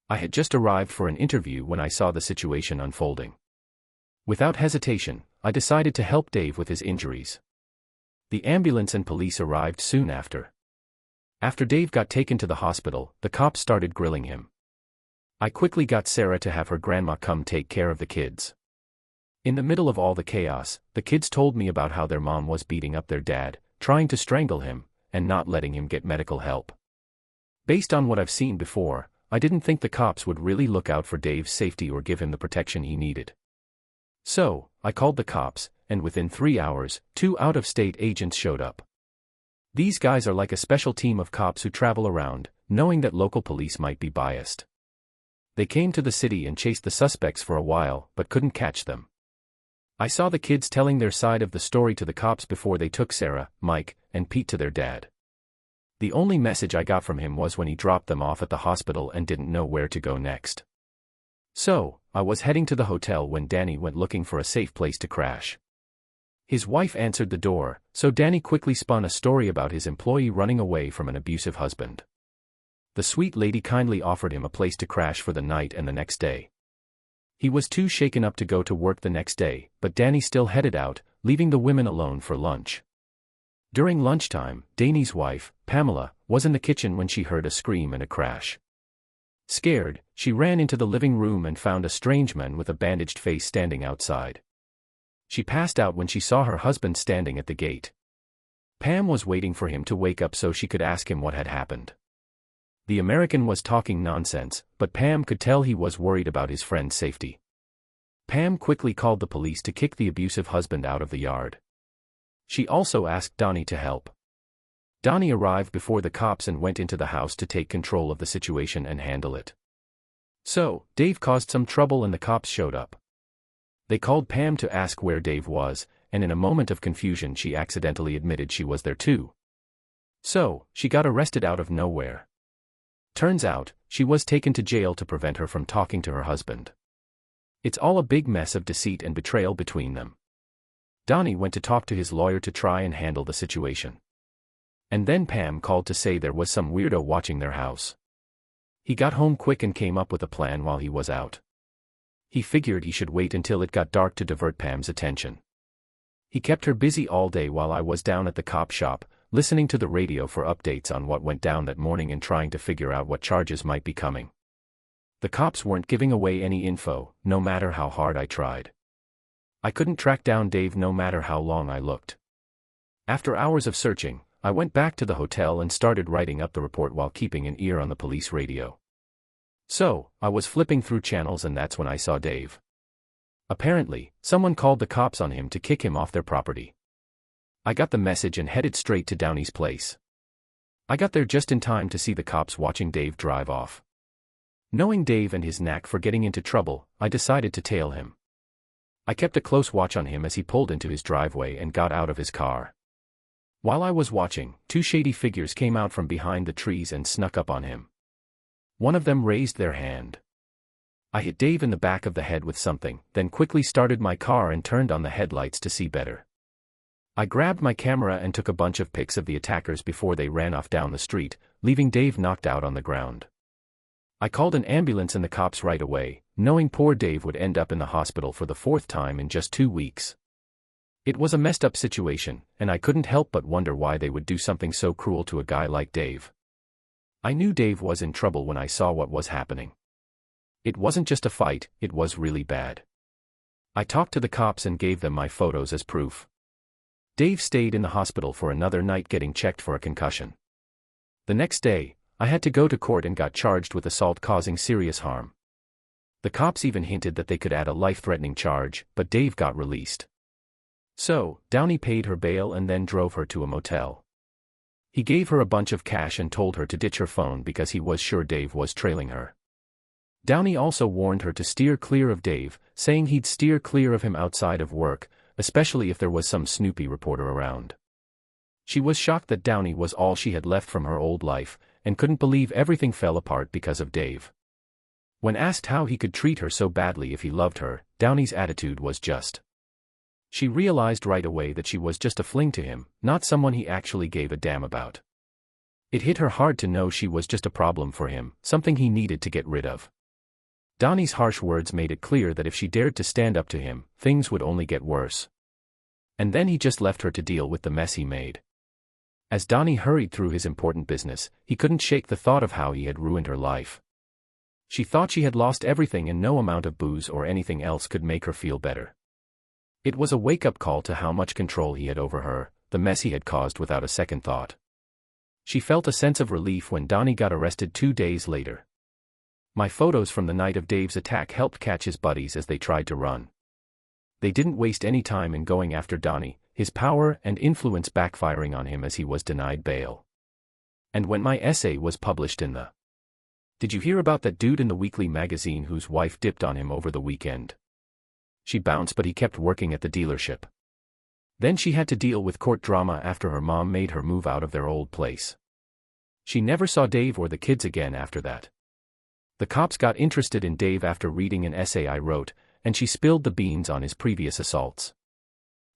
A: I had just arrived for an interview when I saw the situation unfolding. Without hesitation, I decided to help Dave with his injuries. The ambulance and police arrived soon after. After Dave got taken to the hospital, the cops started grilling him. I quickly got Sarah to have her grandma come take care of the kids. In the middle of all the chaos, the kids told me about how their mom was beating up their dad, trying to strangle him, and not letting him get medical help. Based on what I've seen before, I didn't think the cops would really look out for Dave's safety or give him the protection he needed. So, I called the cops, and within 3 hours, 2 out-of-state agents showed up. These guys are like a special team of cops who travel around, knowing that local police might be biased. They came to the city and chased the suspects for a while, but couldn't catch them. I saw the kids telling their side of the story to the cops before they took Sarah, Mike, and Pete to their dad. The only message I got from him was when he dropped them off at the hospital and didn't know where to go next. So, I was heading to the hotel when Danny went looking for a safe place to crash. His wife answered the door, so Danny quickly spun a story about his employee running away from an abusive husband. The sweet lady kindly offered him a place to crash for the night and the next day. He was too shaken up to go to work the next day, but Danny still headed out, leaving the women alone for lunch. During lunchtime, Danny's wife, Pamela, was in the kitchen when she heard a scream and a crash. Scared, she ran into the living room and found a strange man with a bandaged face standing outside. She passed out when she saw her husband standing at the gate. Pam was waiting for him to wake up so she could ask him what had happened. The American was talking nonsense, but Pam could tell he was worried about his friend's safety. Pam quickly called the police to kick the abusive husband out of the yard. She also asked Donnie to help. Donnie arrived before the cops and went into the house to take control of the situation and handle it. So, Dave caused some trouble and the cops showed up. They called Pam to ask where Dave was, and in a moment of confusion she accidentally admitted she was there too. So, she got arrested out of nowhere. Turns out, she was taken to jail to prevent her from talking to her husband. It's all a big mess of deceit and betrayal between them. Donnie went to talk to his lawyer to try and handle the situation. And then Pam called to say there was some weirdo watching their house. He got home quick and came up with a plan while he was out. He figured he should wait until it got dark to divert Pam's attention. He kept her busy all day while I was down at the cop shop, listening to the radio for updates on what went down that morning and trying to figure out what charges might be coming. The cops weren't giving away any info, no matter how hard I tried. I couldn't track down Dave no matter how long I looked. After hours of searching, I went back to the hotel and started writing up the report while keeping an ear on the police radio. So, I was flipping through channels and that's when I saw Dave. Apparently, someone called the cops on him to kick him off their property. I got the message and headed straight to Downey's place. I got there just in time to see the cops watching Dave drive off. Knowing Dave and his knack for getting into trouble, I decided to tail him. I kept a close watch on him as he pulled into his driveway and got out of his car. While I was watching, two shady figures came out from behind the trees and snuck up on him. One of them raised their hand. I hit Dave in the back of the head with something, then quickly started my car and turned on the headlights to see better. I grabbed my camera and took a bunch of pics of the attackers before they ran off down the street, leaving Dave knocked out on the ground. I called an ambulance and the cops right away, knowing poor Dave would end up in the hospital for the 4th time in just 2 weeks. It was a messed up situation, and I couldn't help but wonder why they would do something so cruel to a guy like Dave. I knew Dave was in trouble when I saw what was happening. It wasn't just a fight, it was really bad. I talked to the cops and gave them my photos as proof. Dave stayed in the hospital for another night getting checked for a concussion. The next day, I had to go to court and got charged with assault causing serious harm. The cops even hinted that they could add a life-threatening charge, but Dave got released. So, Downey paid her bail and then drove her to a motel. He gave her a bunch of cash and told her to ditch her phone because he was sure Dave was trailing her. Downey also warned her to steer clear of Dave, saying he'd steer clear of him outside of work, especially if there was some snoopy reporter around. She was shocked that Downey was all she had left from her old life, and couldn't believe everything fell apart because of Dave. When asked how he could treat her so badly if he loved her, Downey's attitude was just. She realized right away that she was just a fling to him, not someone he actually gave a damn about. It hit her hard to know she was just a problem for him, something he needed to get rid of. Donnie's harsh words made it clear that if she dared to stand up to him, things would only get worse. And then he just left her to deal with the mess he made. As Donnie hurried through his important business, he couldn't shake the thought of how he had ruined her life. She thought she had lost everything and no amount of booze or anything else could make her feel better. It was a wake-up call to how much control he had over her, the mess he had caused without a second thought. She felt a sense of relief when Donnie got arrested 2 days later. My photos from the night of Dave's attack helped catch his buddies as they tried to run. They didn't waste any time in going after Donnie, his power and influence backfiring on him as he was denied bail. And when my essay was published in the "Did you hear about that dude in the weekly magazine whose wife dipped on him over the weekend?" She bounced, but he kept working at the dealership. Then she had to deal with court drama after her mom made her move out of their old place. She never saw Dave or the kids again after that. The cops got interested in Dave after reading an essay I wrote, and she spilled the beans on his previous assaults.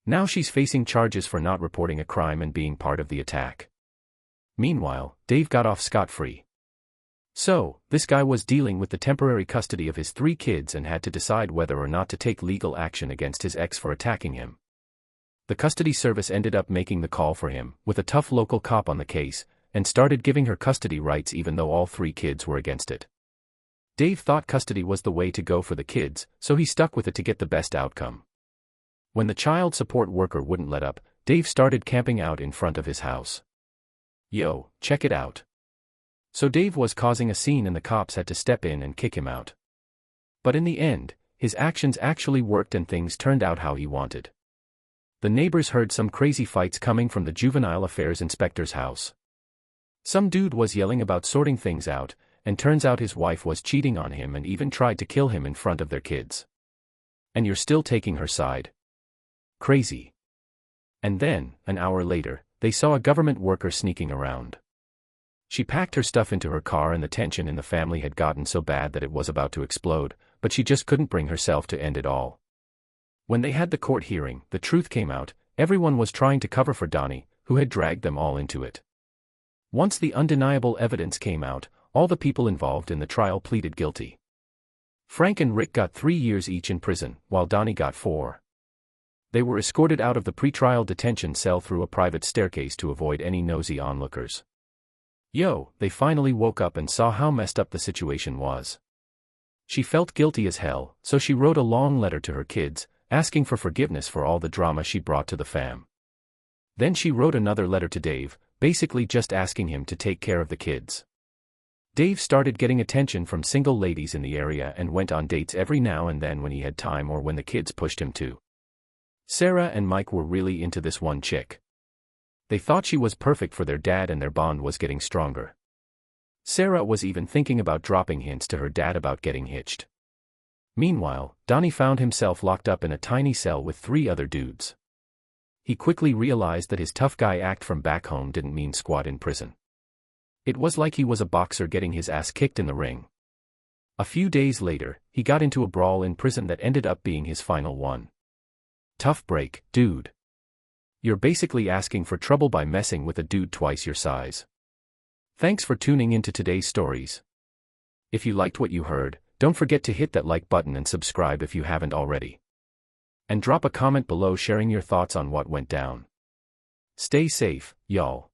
A: Now she's facing charges for not reporting a crime and being part of the attack. Meanwhile, Dave got off scot-free. So, this guy was dealing with the temporary custody of his 3 kids and had to decide whether or not to take legal action against his ex for attacking him. The custody service ended up making the call for him, with a tough local cop on the case, and started giving her custody rights even though all 3 kids were against it. Dave thought custody was the way to go for the kids, so he stuck with it to get the best outcome. When the child support worker wouldn't let up, Dave started camping out in front of his house. Yo, check it out. So Dave was causing a scene and the cops had to step in and kick him out. But in the end, his actions actually worked and things turned out how he wanted. The neighbors heard some crazy fights coming from the juvenile affairs inspector's house. Some dude was yelling about sorting things out, and turns out his wife was cheating on him and even tried to kill him in front of their kids. And you're still taking her side? Crazy. And then, an hour later, they saw a government worker sneaking around. She packed her stuff into her car and the tension in the family had gotten so bad that it was about to explode, but she just couldn't bring herself to end it all. When they had the court hearing, the truth came out. Everyone was trying to cover for Donnie, who had dragged them all into it. Once the undeniable evidence came out, all the people involved in the trial pleaded guilty. Frank and Rick got 3 years each in prison, while Donnie got 4. They were escorted out of the pretrial detention cell through a private staircase to avoid any nosy onlookers. Yo, they finally woke up and saw how messed up the situation was. She felt guilty as hell, so she wrote a long letter to her kids, asking for forgiveness for all the drama she brought to the fam. Then she wrote another letter to Dave, basically just asking him to take care of the kids. Dave started getting attention from single ladies in the area and went on dates every now and then when he had time or when the kids pushed him to. Sarah and Mike were really into this one chick. They thought she was perfect for their dad and their bond was getting stronger. Sarah was even thinking about dropping hints to her dad about getting hitched. Meanwhile, Donnie found himself locked up in a tiny cell with 3 other dudes. He quickly realized that his tough guy act from back home didn't mean squat in prison. It was like he was a boxer getting his ass kicked in the ring. A few days later, he got into a brawl in prison that ended up being his final one. Tough break, dude. You're basically asking for trouble by messing with a dude twice your size. Thanks for tuning into today's stories. If you liked what you heard, don't forget to hit that like button and subscribe if you haven't already. And drop a comment below sharing your thoughts on what went down. Stay safe, y'all.